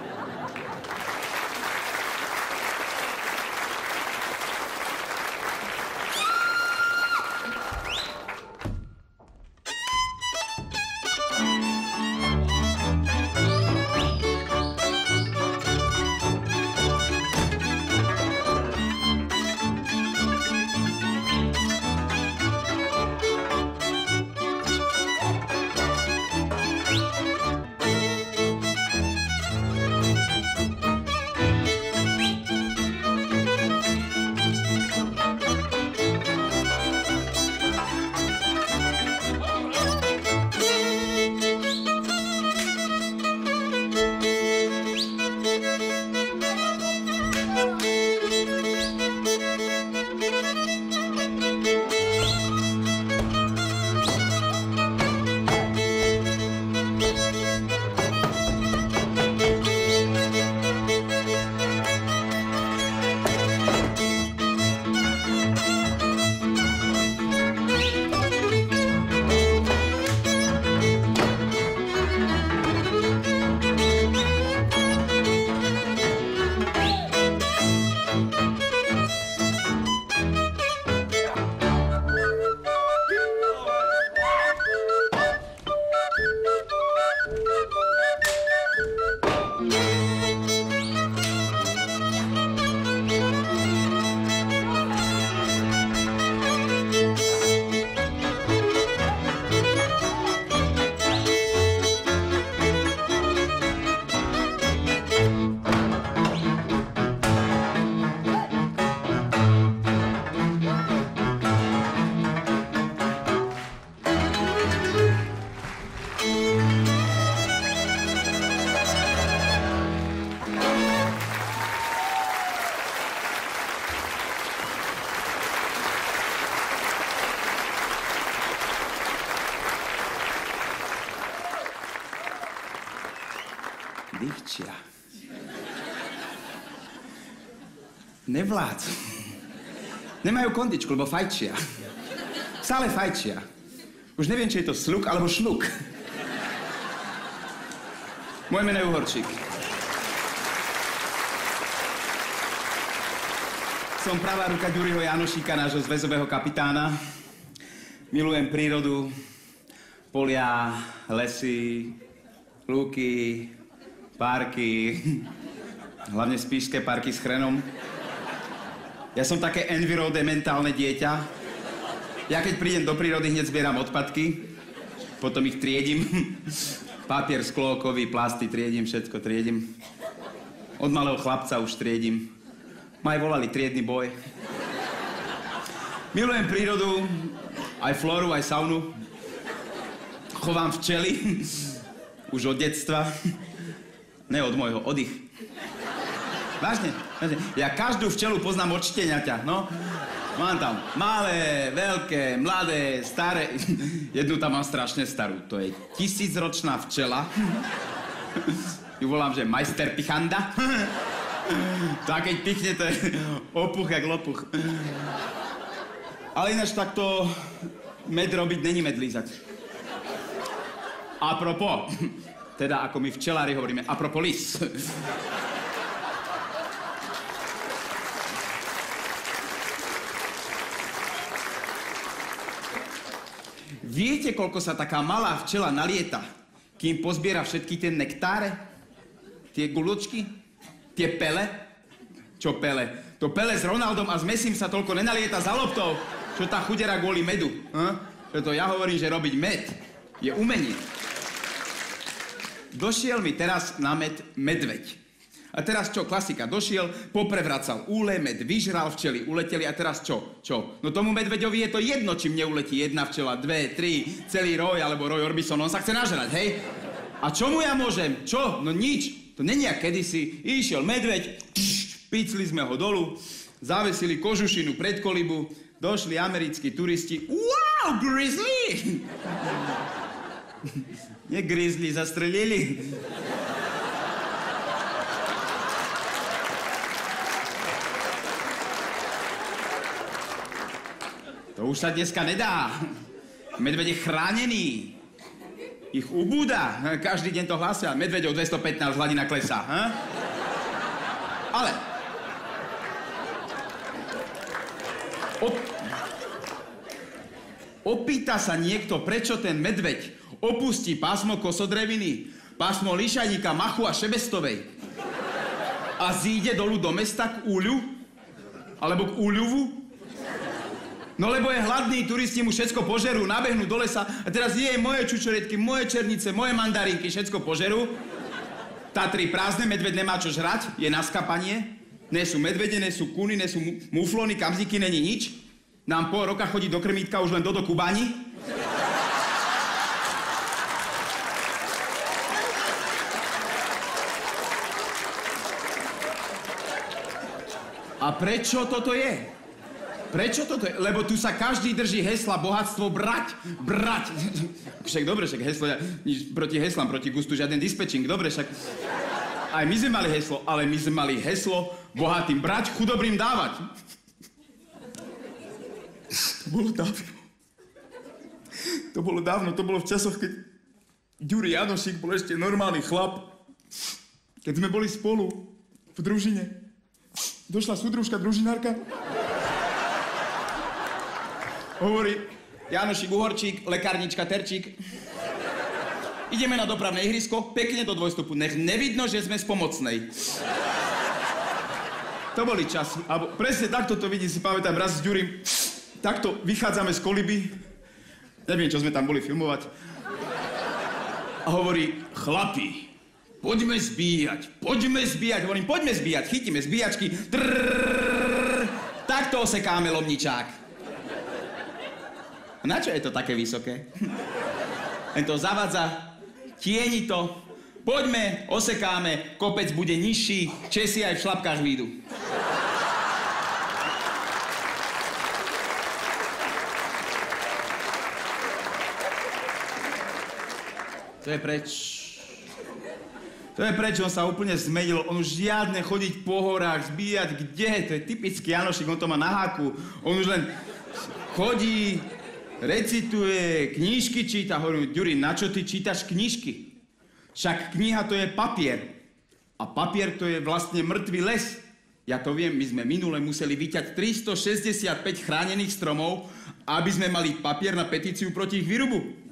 Divčia. Nevládzu. Nemajú kondičku, lebo fajčia. Stále fajčia. Už neviem, či je to sluk alebo šluk. Moje meno je Uhorčík. Som pravá ruka Ďuriho Janošíka, nášho zväzového kapitána. Milujem prírodu, polia, lesy, lúky, parky, hlavne spíšské parky s chrenom. Ja som také environmentálne dieťa. Ja keď prídem do prírody, hneď zbieram odpadky, potom ich triedím. Papier, sklo, kovy, plasty, triedím, všetko triedím. Od malého chlapca už triedím. Ma aj volali triedny boj. Milujem prírodu, aj flóru, aj saunu. Chovám včely, už od detstva. Ne od môjho, od ich. Vážne. Ja každú včelu poznám od štieňaťa, no. Mám tam malé, veľké, mladé, staré. Jednu tam mám strašne starú. To je 1000-ročná včela. Ju volám, že majster pichanda. Tak keď pichne, to je opuch jak lopuch. Ale ináč takto med robiť není med lízať. Apropo. Teda, ako my včelári hovoríme, apropolis. Viete, koľko sa taká malá včela nalieta, kým pozbiera všetky tie nektáre? Tie guľočky? Tie pele? Čo pele? To pele s Ronaldom a s Messim sa toľko nenalieta za loptou, čo tá chudera kvôli medu. Preto ja hovorím, že robiť med je umenie. Došiel mi teraz na med medveď. A teraz čo? Klasika. Došiel, poprevracal úle, med vyžral, včely uleteli a teraz čo? Čo? No tomu medveďovi je to jedno, čím neuletí jedna včela, 2, 3, celý Roy alebo Roy Orbison, on sa chce nažrať, hej? A čomu ja môžem? Čo? No nič. To není jak kedysi. Išiel medveď, picli sme ho dolu, zavesili kožušinu pred kolibu, došli americkí turisti. Wow, grizzly! Nie grizzly, zastrelili. To už sa dneska nedá. Medveď je chránený. Ich ubúda. Každý deň to hlásia. Medveďov 215, hladina klesá. Ale... Opýta sa niekto, prečo ten medveď opustí pásmo kosodreviny, pásmo lišajníka, machu a šebestovej a zíde dolu do mesta k úľu? Alebo k úľuvu? No lebo je hladný, turisti mu všetko požerú, nabehnú do lesa a teraz je moje čučoriedky, moje černice, moje mandarinky, všetko požerú. Tatry prázdne, medveď nemá čo žrať, je na skapanie. Nie sú medvede, nie sú kuny, nie sú muflony, kamziky, není nič. Nám pol roka chodí do krmítka už len Dodo Kubani. A prečo toto je? Prečo toto je? Lebo tu sa každý drží hesla bohatstvo brať. Však dobre, však heslo, nič proti heslám, proti gustu, žiaden dispečing, dobre, však... Aj my sme mali heslo, ale my sme mali heslo bohatým brať, chudobrým dávať. To bolo dávno, to bolo v časoch, keď Ďuri Janošík bol ešte normálny chlap. Keď sme boli spolu v družine. Došla súdružka, družinárka. Hovorí, Janošík, Uhorčík, lekárnička, Terčík. Ideme na dopravné ihrisko, pekne do dvojstupu. Nech nevidno, že sme z Pomocnej. To boli časy. Alebo presne takto to vidím, si pamätám, raz s Ďurim. Takto vychádzame z koliby. Neviem, čo sme tam boli filmovať. A hovorí, chlapi, poďme zbíjať. Hovorím, poďme zbíjať. Chytíme zbíjačky. Takto osekáme lomničák. Na čo je to také vysoké? Len to zavadza, tieni to. Poďme, osekáme, kopec bude nižší, Česi aj v šlapkách výjdu. To je preč, on sa úplne zmenil, on už žiadne chodiť po horách, zbíjať, kde? To je typický Janošik, on to má na háku. On už len chodí, recituje, knížky číta. Hovorím, Ďuri, na čo ty čítaš knížky? Však kniha to je papier. A papier to je vlastne mŕtvý les. Ja to viem, my sme minule museli vyťať 365 chránených stromov, aby sme mali papier na petíciu proti ich výrubu.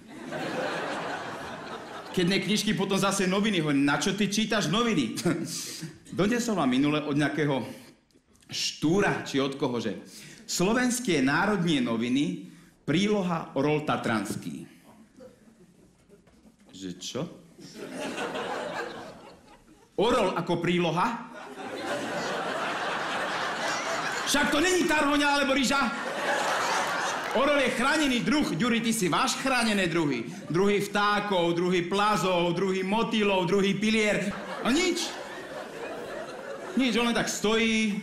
Keď ne knižky, potom zase noviny. Hovorím, na čo ty čítaš noviny? Donesol vám minule od nejakého Štúra, či od kohože. Slovenské národnie noviny, príloha Orol Tatranský. Že čo? Orol ako príloha? Však to není tarhoňa alebo ryža. Orol je chránený druh. Ďuri, ty si váš chránené druhy. Druhý vtákov, druhý plazov, druhý motýlov, druhý pilier. A nič. Nič, on len tak stojí,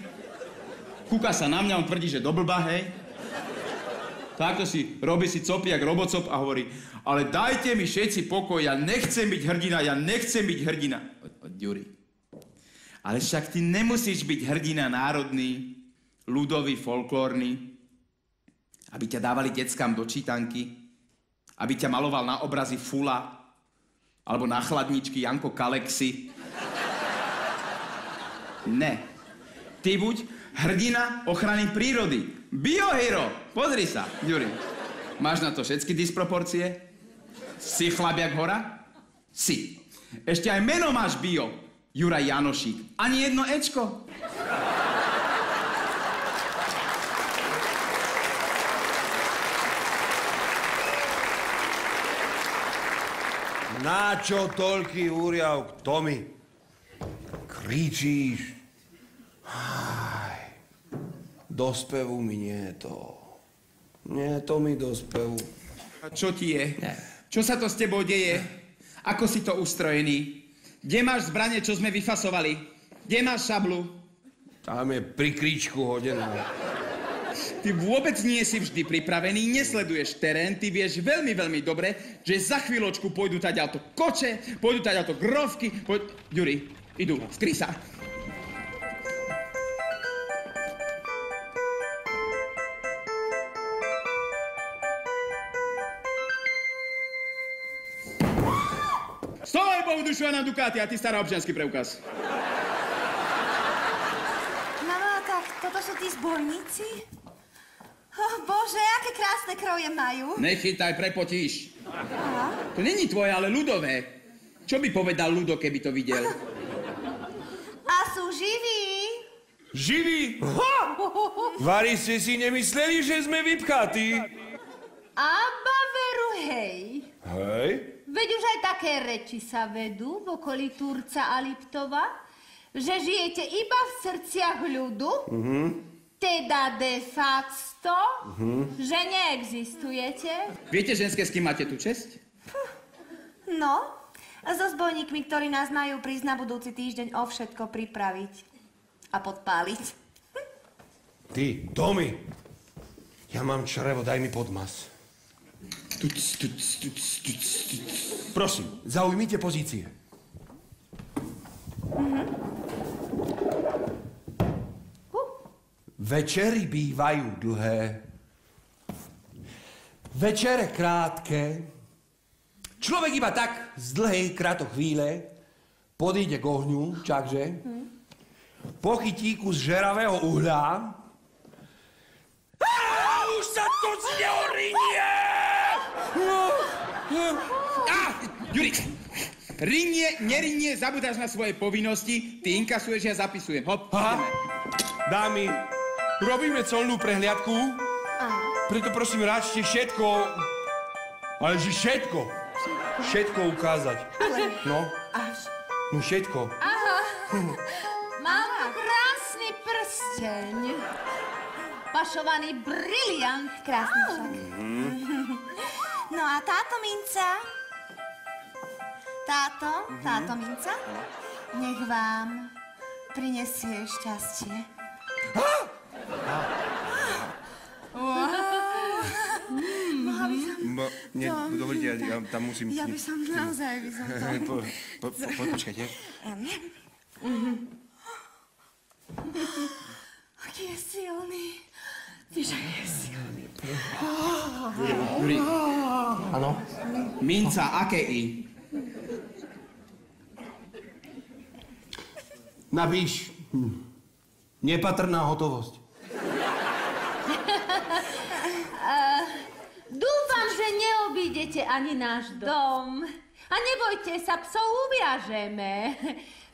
kúka sa na mňa, on tvrdí, že do blba, hej. Takto si robí si copiak robocop a hovorí, ale dajte mi všetci pokoj, ja nechcem byť hrdina. Ďuri. Ale však ty nemusíš byť hrdina národný, ľudový, folklórny, aby ťa dávali deckám do čítanky, aby ťa maloval na obrazy Fula, alebo na chladničky Janko Kalexy. Ne. Ty buď hrdina ochrany prírody. Biohero. Pozri sa, Ďuri. Máš na to všetky disproporcie? Si chlapiak hora? Si. Ešte aj meno máš bio. Juraj Janošík. Ani jedno Ečko. Načo toľký úriav, Tomi? Kričíš? Aj, do spevu mi nie je to. Nie, Tomi, do spevu. A čo ti je? Čo sa to s tebou deje? Ako si to ustrojený? Kde máš zbranie, čo sme vyfasovali? Kde máš šablu? Tam je pri kríčku hodená. Ty vôbec nie si vždy pripravený, nesleduješ terén, ty vieš veľmi, veľmi dobre, že za chvíľočku pôjdu taďalto koče, pôjdu taďalto grovky, Ďuri, idú, skry sa. Stoj, Bohu dušu a na Ducati, a ty stará občiansky preukaz. Mama, tak toto sú tí zbojníci? Oh, Bože, aké krásne kroje majú. Nechytaj, prepotíš. To není tvoje, ale ľudové. Čo by povedal Ludo, keby to videl? A sú živí. Živí? Vari ste si nemysleli, že sme vypchatí? Aba veru, hej. Hej? Veď už aj také reči sa vedú v okolí Turca a Liptova, že žijete iba v srdciach ľudu, teda de facto, že neexistujete. Viete, ženské, s kým máte tu česť? No, so zbojníkmi, ktorí nás majú prísť na budúci týždeň o všetko pripraviť a podpáliť. Ty, Tomi, ja mám črevo, daj mi podmas. Prosím, zaujmite pozície. Večery bývajú dlhé, večere krátke. Človek iba tak z dlhej chvíle podíde k ohňu, čakže, pochytí kus žeravého uhľa. Už sa to zneorinie! Ďuri, rinie, nerinie, zabudáš na svoje povinnosti, ty inkasuješ, ja zapisujem. Hop, ideme. Dámy, robíme colnú prehliadku, preto prosím, ráčte všetko, ale že všetko ukázať. No, no všetko. Aha, mám tu krásny prsteň. Pašovaný briliant. Krásny však. No a táto minca, táto minca, nech vám prinesie šťastie. Dovolite, ja tam musím... Ja by som naozaj to... Počkajte. Aký je silný. Víš, aký je silný. Ďuri, Áno? minca, aké i? Napíš, nepatrná hotovosť. Dúfam, že neobídete ani náš dom. A nebojte sa, psov uviažeme.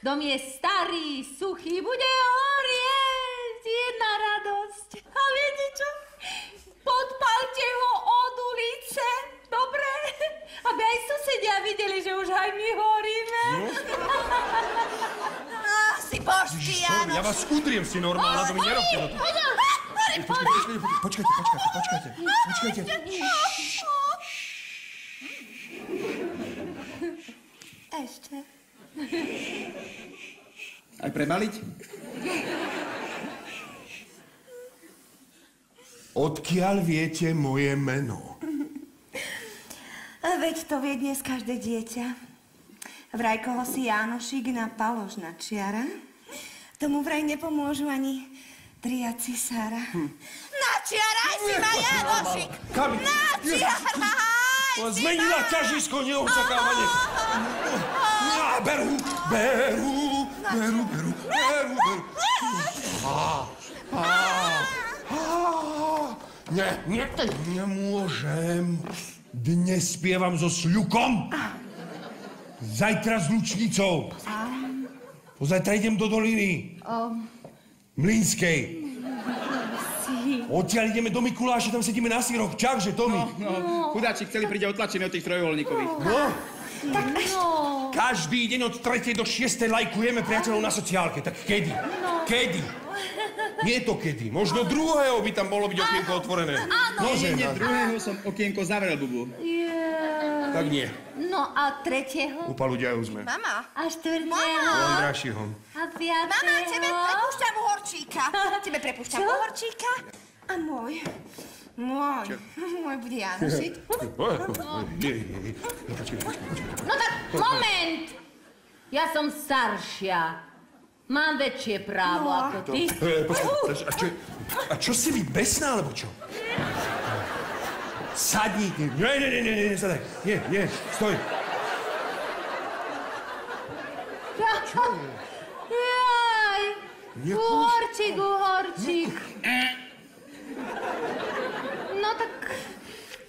Dom je starý, suchý, bude horieť. Jedna radosť. A viete čo? Podpalte ho od ulice, dobre? Aby aj susedia videli, že už aj my horíme. Si božský, Janoš. Ja vás udriem, si normálna, to mi nerobte do toho. Počkajte. Ešte. Aj prebaliť? Odkiaľ viete moje meno? Veď to vie dnes každé dieťa. Vraj koho si Janošík na paložná čiara. Tomu vraj nepomôžu ani triaci Sára. Načiaraj si ma, Janošík! Načiaraj si ma! Zmenila ťažisko neočakávane. Beru. Nemôžem. Dnes spievam so Sľukom. Zajtra s Lučnicou. Pozajtra idem do doliny. Mlynskej. Odtiaľ ideme do Mikuláša, tam sedíme na syroch. Čakže, Tomi? Chudáčik celý príde otlačený od tých trojuholníkových. Každý deň od 3. do 6. lajkujeme priateľov na sociálke. Tak kedy? Kedy? Nie to kedy. Možno 2. by tam bolo byť okienko otvorené. Nie, 2. som okienko zavrel, Bubu. Tak nie. No a 3. U Paludiaju sme. Mama. A 4. Ondrašieho. A 5. Mama, tebe prepúšťam uhorčíka. Tebe prepúšťam uhorčíka. A môj. Môj bude Jánošik. No tak, moment! Ja som staršia. Mám väčšie právo ako ty. A čo si vy besná, alebo čo? Sadni. Nie, sadaj. Nie, stoj. Jaj, uhorčík. No tak,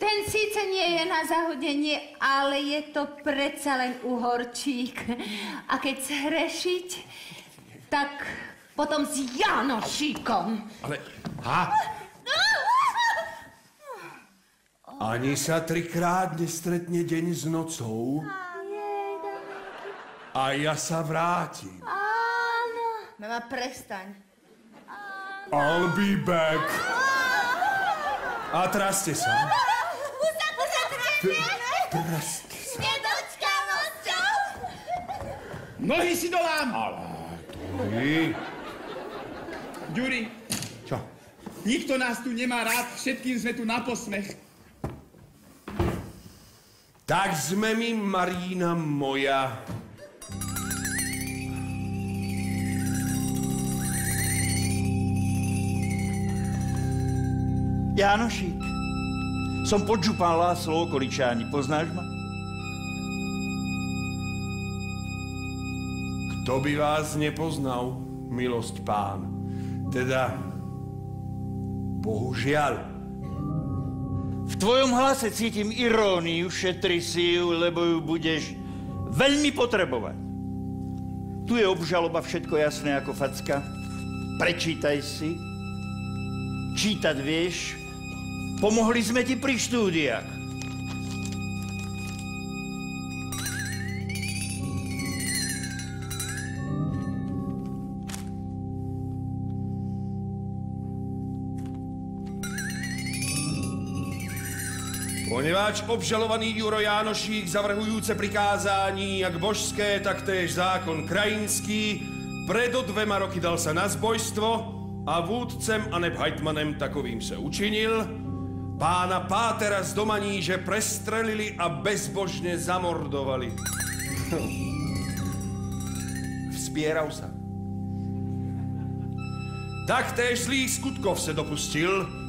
ten síce nie je na zahodenie, ale je to predsa len uhorčík. A keď zhrešiť, tak potom s Janošíkom. Ale, Ani sa 3-krát nestretne deň s nocou. A ja sa vrátim. Áno. Mama, prestaň. I'll be back. A traste sa. Traste sa. Nedočkavosťou. Nohy si dolám! Vy. Ďuri, Čo? nikto nás tu nemá rád, všetkým sme tu na posmech. Tak sme mi, Marína moja. Jánošík, som podžupan Láslo Okoličáni, poznáš ma? Kto by vás nepoznal, milosť pán? Teda, bohužiaľ. V tvojom hlase cítim iróniu, šetri si ju, lebo ju budeš veľmi potrebovať. Tu je obžaloba, všetko jasné ako facka. Prečítaj si. Čítať vieš. Pomohli sme ti pri štúdiách. Poneváč obžalovaný Juro Jánošík zavrhujúce prikázání jak božské, tak též zákon krajinský, predo 2 roky dal sa na zbojstvo a vůdcem aneb hajtmanem takovým se učinil, pána Pátera z Domaníže prestrelili a bezbožne zamordovali. Vzbieral sa. Taktéž zlých skutkov se dopustil,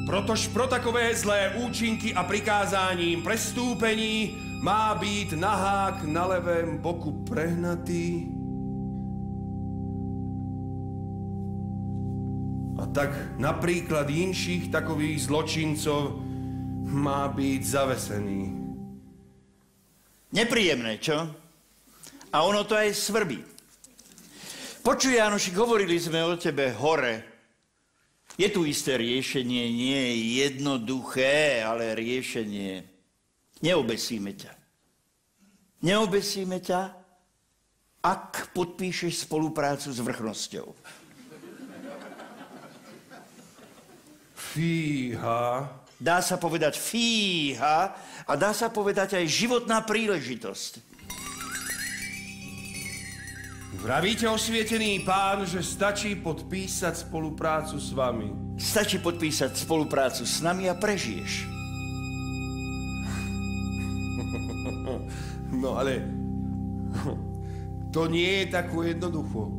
protož pro takové zlé účinky a prikázáním prestúpení má být nahák na levém boku prehnatý. A tak napríklad inších takových zločincov má být zavesený. Nepríjemné, čo? A ono to aj svrbí. Počuj, Jánošik, hovorili sme o tebe hore. Je tu isté riešenie, nie je jednoduché, ale riešenie. Neobesíme ťa. Neobesíme ťa, ak podpíšeš spoluprácu s vrchnosťou. Fíha. Dá sa povedať fíha a dá sa povedať aj životná príležitosť. Vravíte, osvietený pán, že stačí podpísať spoluprácu s vami. Stačí podpísať spoluprácu s nami a prežiješ. No ale to nie je tako jednoducho.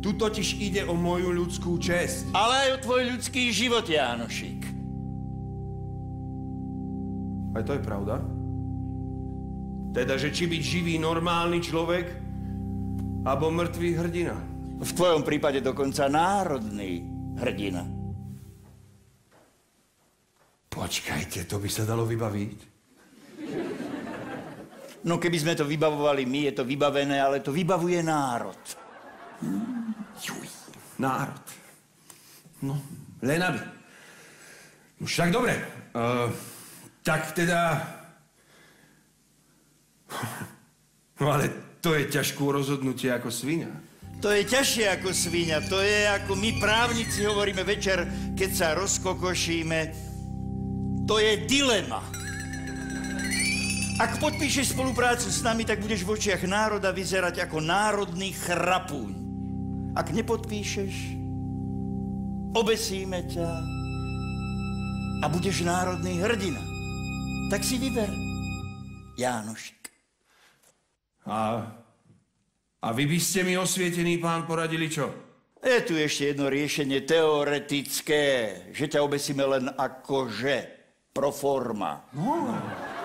Tu totiž ide o moju ľudskú česť. Ale aj o tvoj ľudský život, Jánošik. Aj to je pravda. Teda, že či byť živý, normálny človek, alebo mŕtvý hrdina. V tvojom prípade dokonca národný hrdina. Počkajte, to by sa dalo vybaviť? No keby sme to vybavovali my, je to vybavené, ale to vybavuje národ. Juj, národ. No, len aby. No však dobre. Tak teda... No ale to je ťažké rozhodnutie ako sviňa. To je ťažšie ako sviňa. To je ako my právnici hovoríme večer, keď sa rozkokošíme. To je dilema. Ak podpíšeš spoluprácu s nami, tak budeš v očiach národa vyzerať ako národný chrapúň. Ak nepodpíšeš, obesíme ťa a budeš národný hrdina. Tak si vyber, Jánošik. A vy by ste mi, osvietený pán, poradili čo? Je tu ešte jedno riešenie teoretické, že ťa obesíme len akože pro forma. No.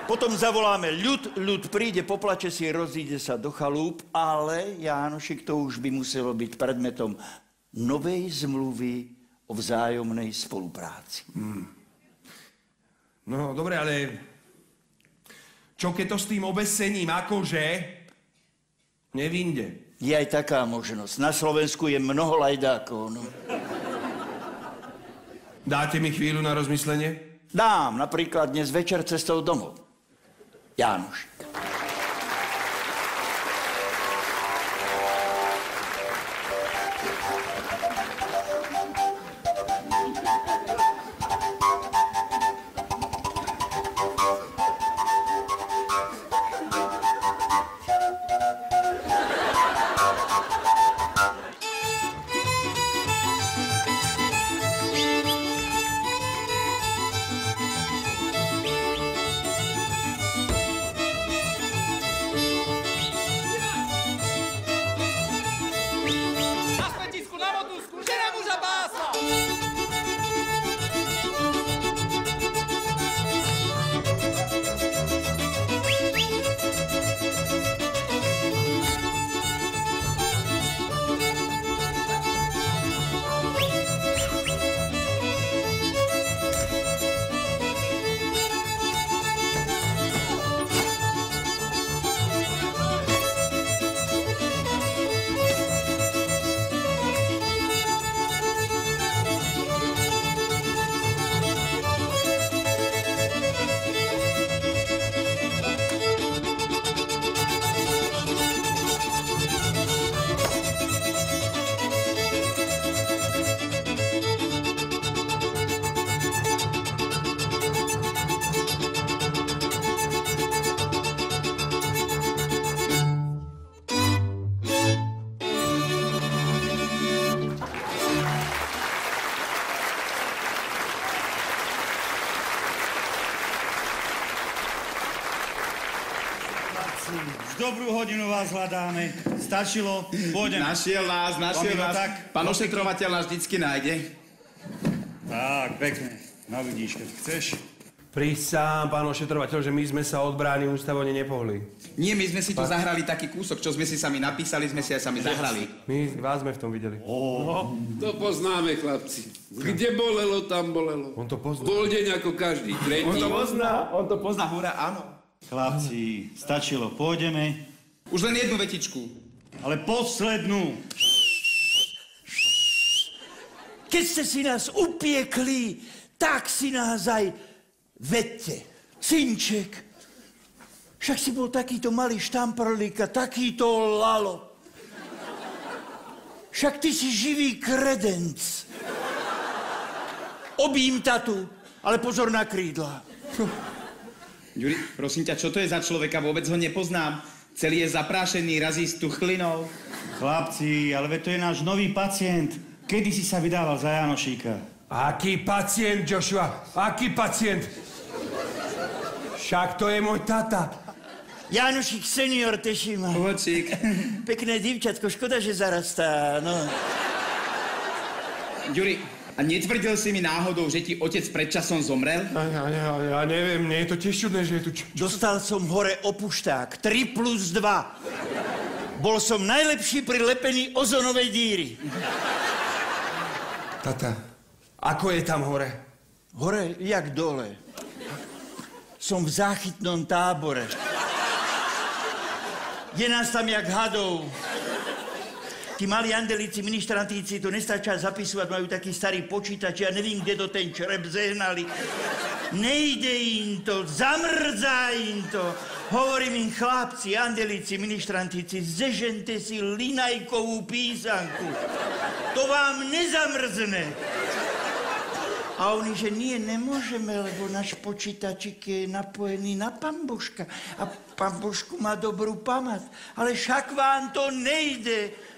Potom zavoláme ľud príde, poplače si, rozíde sa do chalúp, ale, Jánošik, to už by muselo byť predmetom novej zmluvy o vzájomnej spolupráci. No, dobre, ale čo keď to s tým obesením akože nevinde? Je aj taká možnosť. Na Slovensku je mnoho lajdákov, no. Dáte mi chvíľu na rozmyslenie? Dám, napríklad dnes večer cestou domov. Jánošik. Dobrú hodinu vás hľadáme. Stačilo, pôjdem. Našiel nás. Tak. Pán ošetrovateľ nás vždycky nájde. Tak, pekne. No vidíš, keď chceš. Príď sám, pán ošetrovateľ, že my sme sa od brány ústavone nepohli. Nie, my sme si tu zahrali taký kúsok, čo sme si sami napísali, sme si aj sami zahrali. My vás sme v tom videli. To poznáme, chlapci. Kde bolelo, tam bolelo. On to pozná. Bol deň ako každý, tretí. On to pozná, hurá, áno. Chlapci, stačilo, pôjdeme. Už len jednu vetičku. Ale poslednú. Keď ste si nás upiekli, tak si nás aj vedte. Synček, však si bol takýto malý štamprlík a takýto lalo. Však ty si živý kredenc. Obím tatu, ale pozor na krídla. Ďuri, prosím ťa, čo to je za človeka? Vôbec ho nepoznám. Celý je zaprášený, razí s tuchlinou. Chlapci, ale veď to je náš nový pacient. Kedy si sa vydával za Janošíka? Aký pacient, Joshua? Aký pacient? Však to je môj tata. Jánošik senior, teší ma. Pohočík. Pekné divčatko, škoda, že zarastá, no. Ďuri, a netvrdil si mi náhodou, že ti otec pred časom zomrel? Ja neviem, mne je to tiež čudné, že je tu... Dostal som hore opušták, 3+2. Bol som najlepší pri lepení ozonovej díry. Tata, ako je tam hore? Hore, jak dole. Som v záchytnom tábore. Je nás tam jak hadov. Tí malí andelíci, ministrantíci to nestačia zapisovať, majú taký starý počítač, ja nevím, kde to ten črep zehnali. Nejde im to, zamrzá im to. Hovorím im, chlapci, andelíci, ministrantíci, zežente si linajkovú písanku. To vám nezamrzne. A oni, že nie, nemôžeme, lebo náš počítačik je napojený na pamboška. A pambošku má dobrú pamäť. Ale však vám to nejde.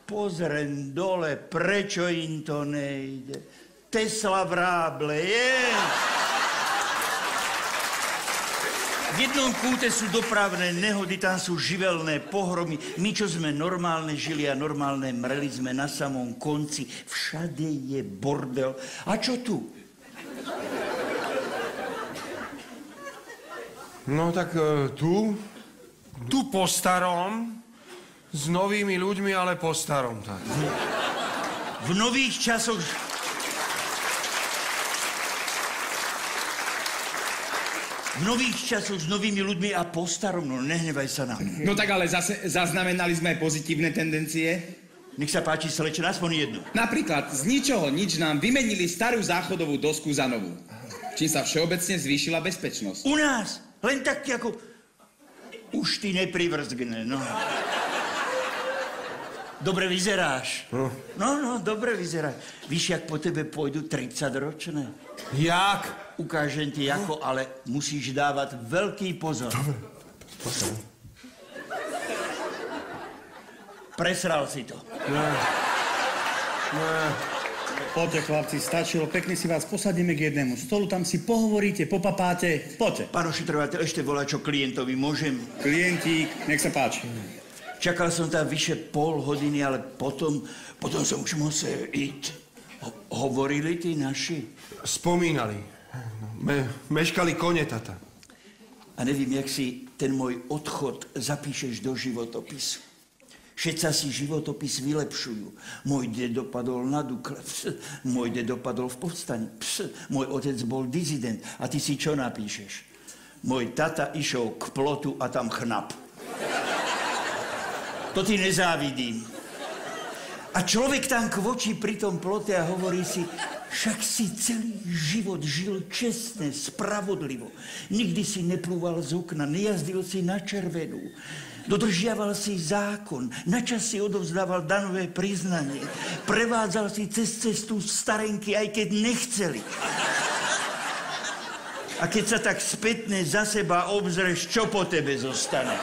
Pozriem dole, prečo im to nejde. Tesla vráble, je. V jednom kúte sú dopravné nehody, tam sú živelné pohromy. My, čo sme normálne žili a normálne mreli, sme na samom konci. Všade je bordel. A čo tu? No tak tu po starom, s novými ľuďmi, ale po starom. Tak. V nových časoch... V nových časoch s novými ľuďmi a po starom, no nehnevaj sa na mňa. No tak ale zase zaznamenali sme aj pozitívne tendencie. Nech sa páči, slečna, aspoň jednu. Napríklad z ničoho nič nám vymenili starú záchodovú dosku za novú. Čím sa všeobecne zvýšila bezpečnosť. U nás, len tak ako... Už ty neprivrzgne, no. Dobre vyzeráš. No, dobre vyzeráš. Víš, jak po tebe pôjdu 30-ročné? Jak? Ukážem ti ako, ale musíš dávať veľký pozor. Dobre, pozor. Presral si to. Ne. Poďte, chlapci, stačilo. Pekne si vás posadíme k jednému stolu, tam si pohovoríte, popapáte. Poďte. Pán ošetrovateľ, ešte volá čo klientovi, môžem? Klientík, nech sa páči. Čakal som tam vyše pol hodiny, ale potom som už musel ísť. Hovorili tí naši? Spomínali. Meškali kone, tata. A nevím, jak si ten môj odchod zapíšeš do životopisu. Všetci si životopis vylepšujú. Môj dedo padol na Dukle. Môj dedo padol v povstani. Môj otec bol dizident. A ty si čo napíšeš? Môj tata išiel k plotu a tam chnap. To ti nezávidím. A človek tam kvočí pri tom plote a hovorí si, však si celý život žil čestne, spravodlivo. Nikdy si neplúval z okna, nejazdil si na červenú. Dodržiaval si zákon, načas si odovzdával danové priznanie. Prevádzal si cez cestu starenky, aj keď nechceli. A keď sa tak spätne za seba obzrieš, čo po tebe zostane?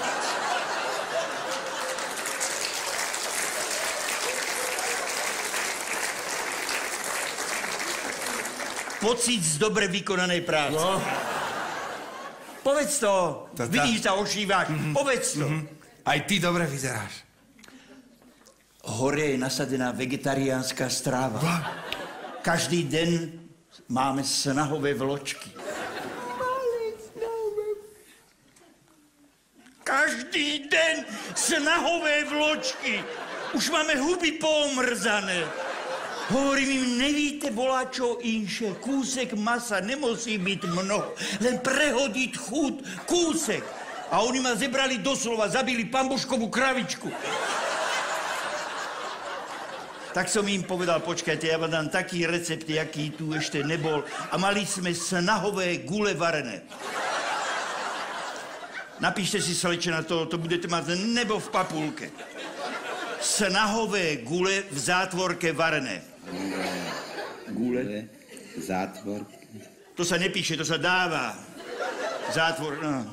Pocit z dobre vykonanej práce. No. Povedz to. Vidíš, sa ošíváš. Povedz to. Aj ty dobre vyzeráš. Hore je nasadená vegetariánska stráva. Každý deň máme snahové vločky. Každý deň snahové vločky. Už máme huby pomrzané. Hovorím im, nevíte, volá čo inše. Kúsek masa nemusí byť mnoho. Len prehodiť chud, kúsek. A oni ma zebrali doslova, zabili pambuškovú kravičku. Tak som im povedal, počkajte, ja vám dám taký recept, aký tu ešte nebol. A mali sme snahové gule varené. Napíšte si, slečna, to budete mať nebo v papulke. Snahové gule v zátvorke varené. Gule, zátvor. To sa nepíše, to sa dáva. Zátvor, no.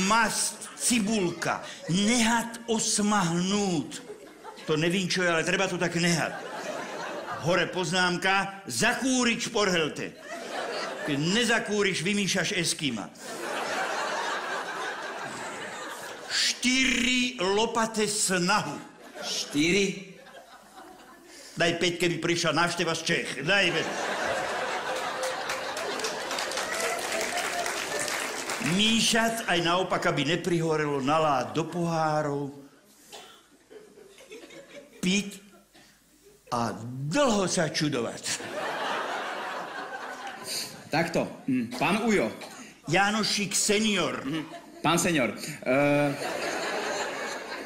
Mast, cibulka, nehať osmahnúť. To nevím, čo je, ale treba to tak nehať. Hore poznámka, zakúriť šporhelte. Keď nezakúriš, vymýšaš eskima. 4 lopate snahu. 4? Daj 5, keby prišla návšteva z Čech. Daj 5. Míšať aj naopak, aby neprihorelo, naláť do pohárov. Piť a dlho sa čudovať. Takto, pán Ujo. Jánošík senior. Pán senior,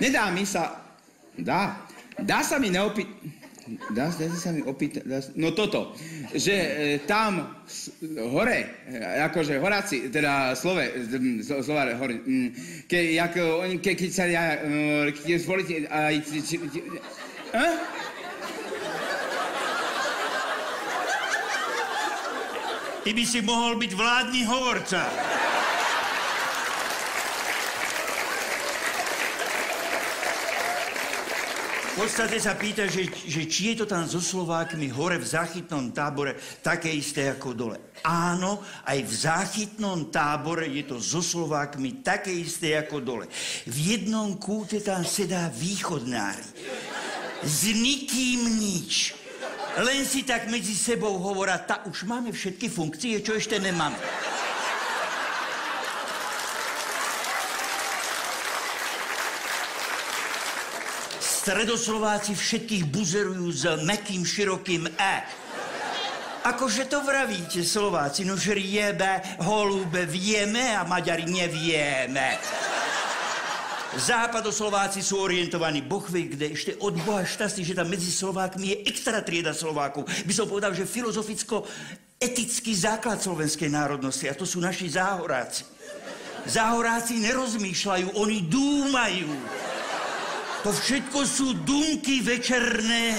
nedá mi sa... Dá sa mi Dá sa mi opýtať... No toto, že tam hore, akože horáci, teda Slováre hore, keď sa ja... Keď zvolíte... Ty by si mohol byť vládny hovorca. V podstate sa pýta, že či je to tam so Slovákmi hore v záchytnom tábore také isté ako dole. Áno, aj v záchytnom tábore je to so Slovákmi také isté ako dole. V jednom kúte tam sedá východnári. S nikým nič. Len si tak medzi sebou hovoria, už máme všetky funkcie, čo ešte nemáme. Stredoslováci všetkých buzerujú s mäkkým, širokým E. Akože to vravíte, Slováci, no že riebe, holúbe vieme a Maďari nevieme. Západoslováci sú orientovaní bohvie, kde ešte od Boha šťastí, že tam medzi Slovákmi je extra trieda Slovákov. By som povedal, že filozoficko-etický základ slovenskej národnosti, a to sú naši záhoráci. Záhoráci nerozmýšľajú, oni dúmajú. To všetko sú dumky večerné.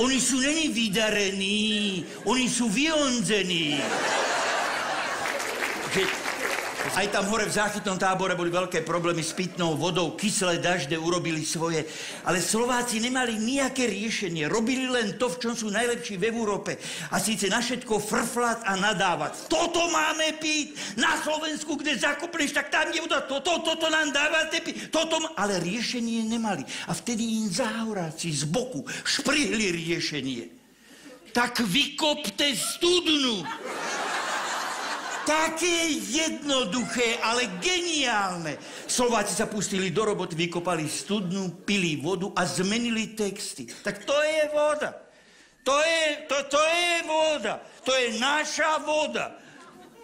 Oni sú není vydarení, oni sú vyondzení. Aj tam hore v záchytnom tábore boli veľké problémy s pitnou vodou, kyslé dažde urobili svoje. Ale Slováci nemali nejaké riešenie. Robili len to, v čom sú najlepší v Európe. A síce na všetko frflať a nadávať. Toto máme piť! Na Slovensku, kde zakopneš, tak tam je voda. Toto nám dávate piť. Ale riešenie nemali. A vtedy im záhoráci z boku šprihli riešenie. Tak vykopte studnu. Také jednoduché, ale geniálne. Slováci sa pustili do roboty, vykopali studnu, pili vodu a zmenili texty. Tak to je voda. To je voda. To je naša voda.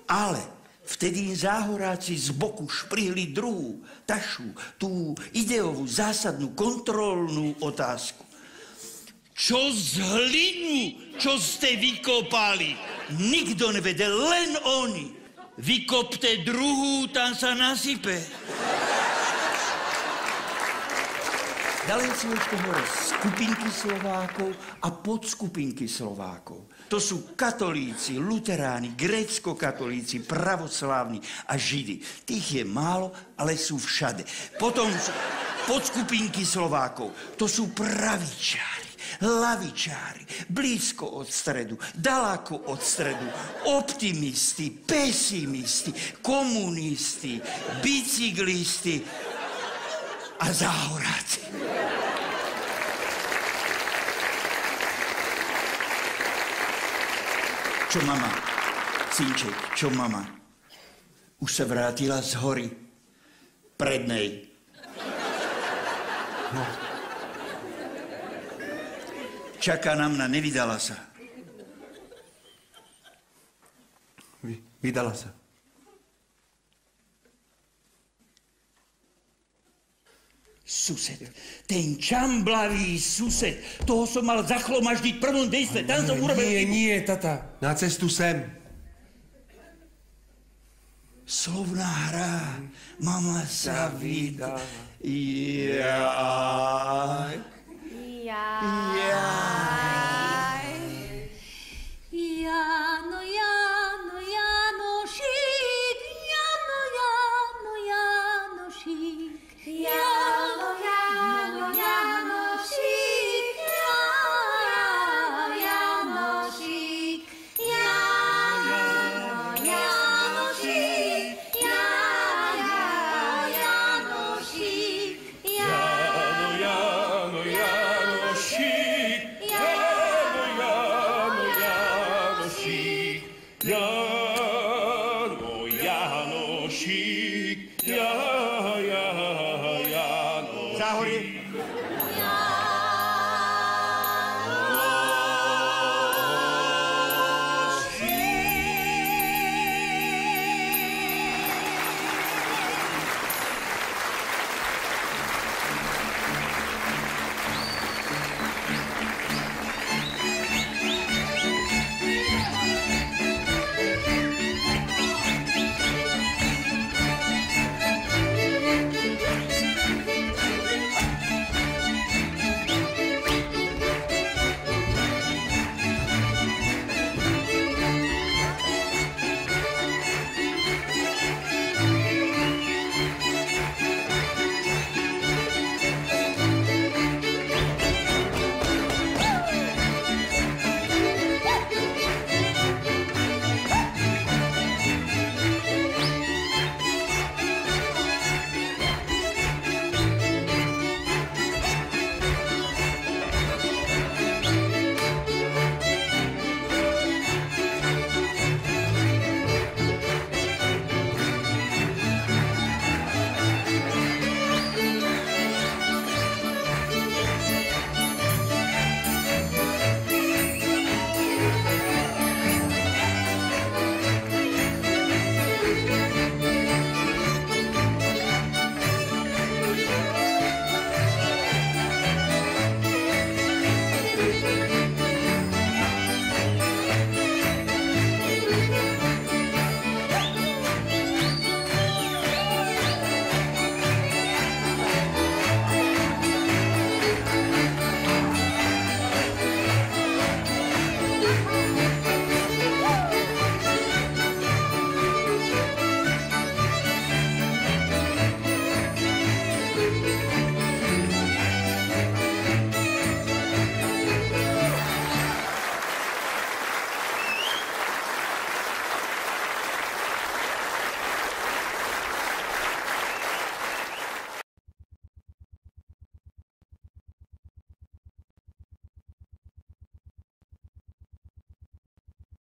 Ale vtedy záhoráci z boku šprihli druhú, tašu, tú ideovú, zásadnú, kontrolnú otázku. Čo z hlinu, čo ste vykopali? Nikto nevedel, len oni. Vykopte druhú, tam sa nasype. Ďalej sú ešte hore skupinky Slovákov a podskupinky Slovákov. To sú katolíci, luteráni, grécko-katolíci, pravoslávni a židi. Tých je málo, ale sú všade. Potom sú podskupinky Slovákov. To sú pravičári, lavičári, blízko od stredu, daleko od stredu, optimisti, pesimisti, komunisti, bicyklisti a záhoráci. Čo mama? Synček, čo mama? Už sa vrátila z hory prednej. No. Čaká na mňa, nevydala sa. Vydala sa. Sused, ten čamblavý sused, toho som mal zachlomaždiť prvom dejstve, tam som urobil... Nie, tata, na cestu sem. Slovná hra, mama sa vydá. Jano, Jano, Janošík, Jano, Jano, Janošík, Jano, Jano, Janošík, Janošík, Jano, Janošík, Záhorie.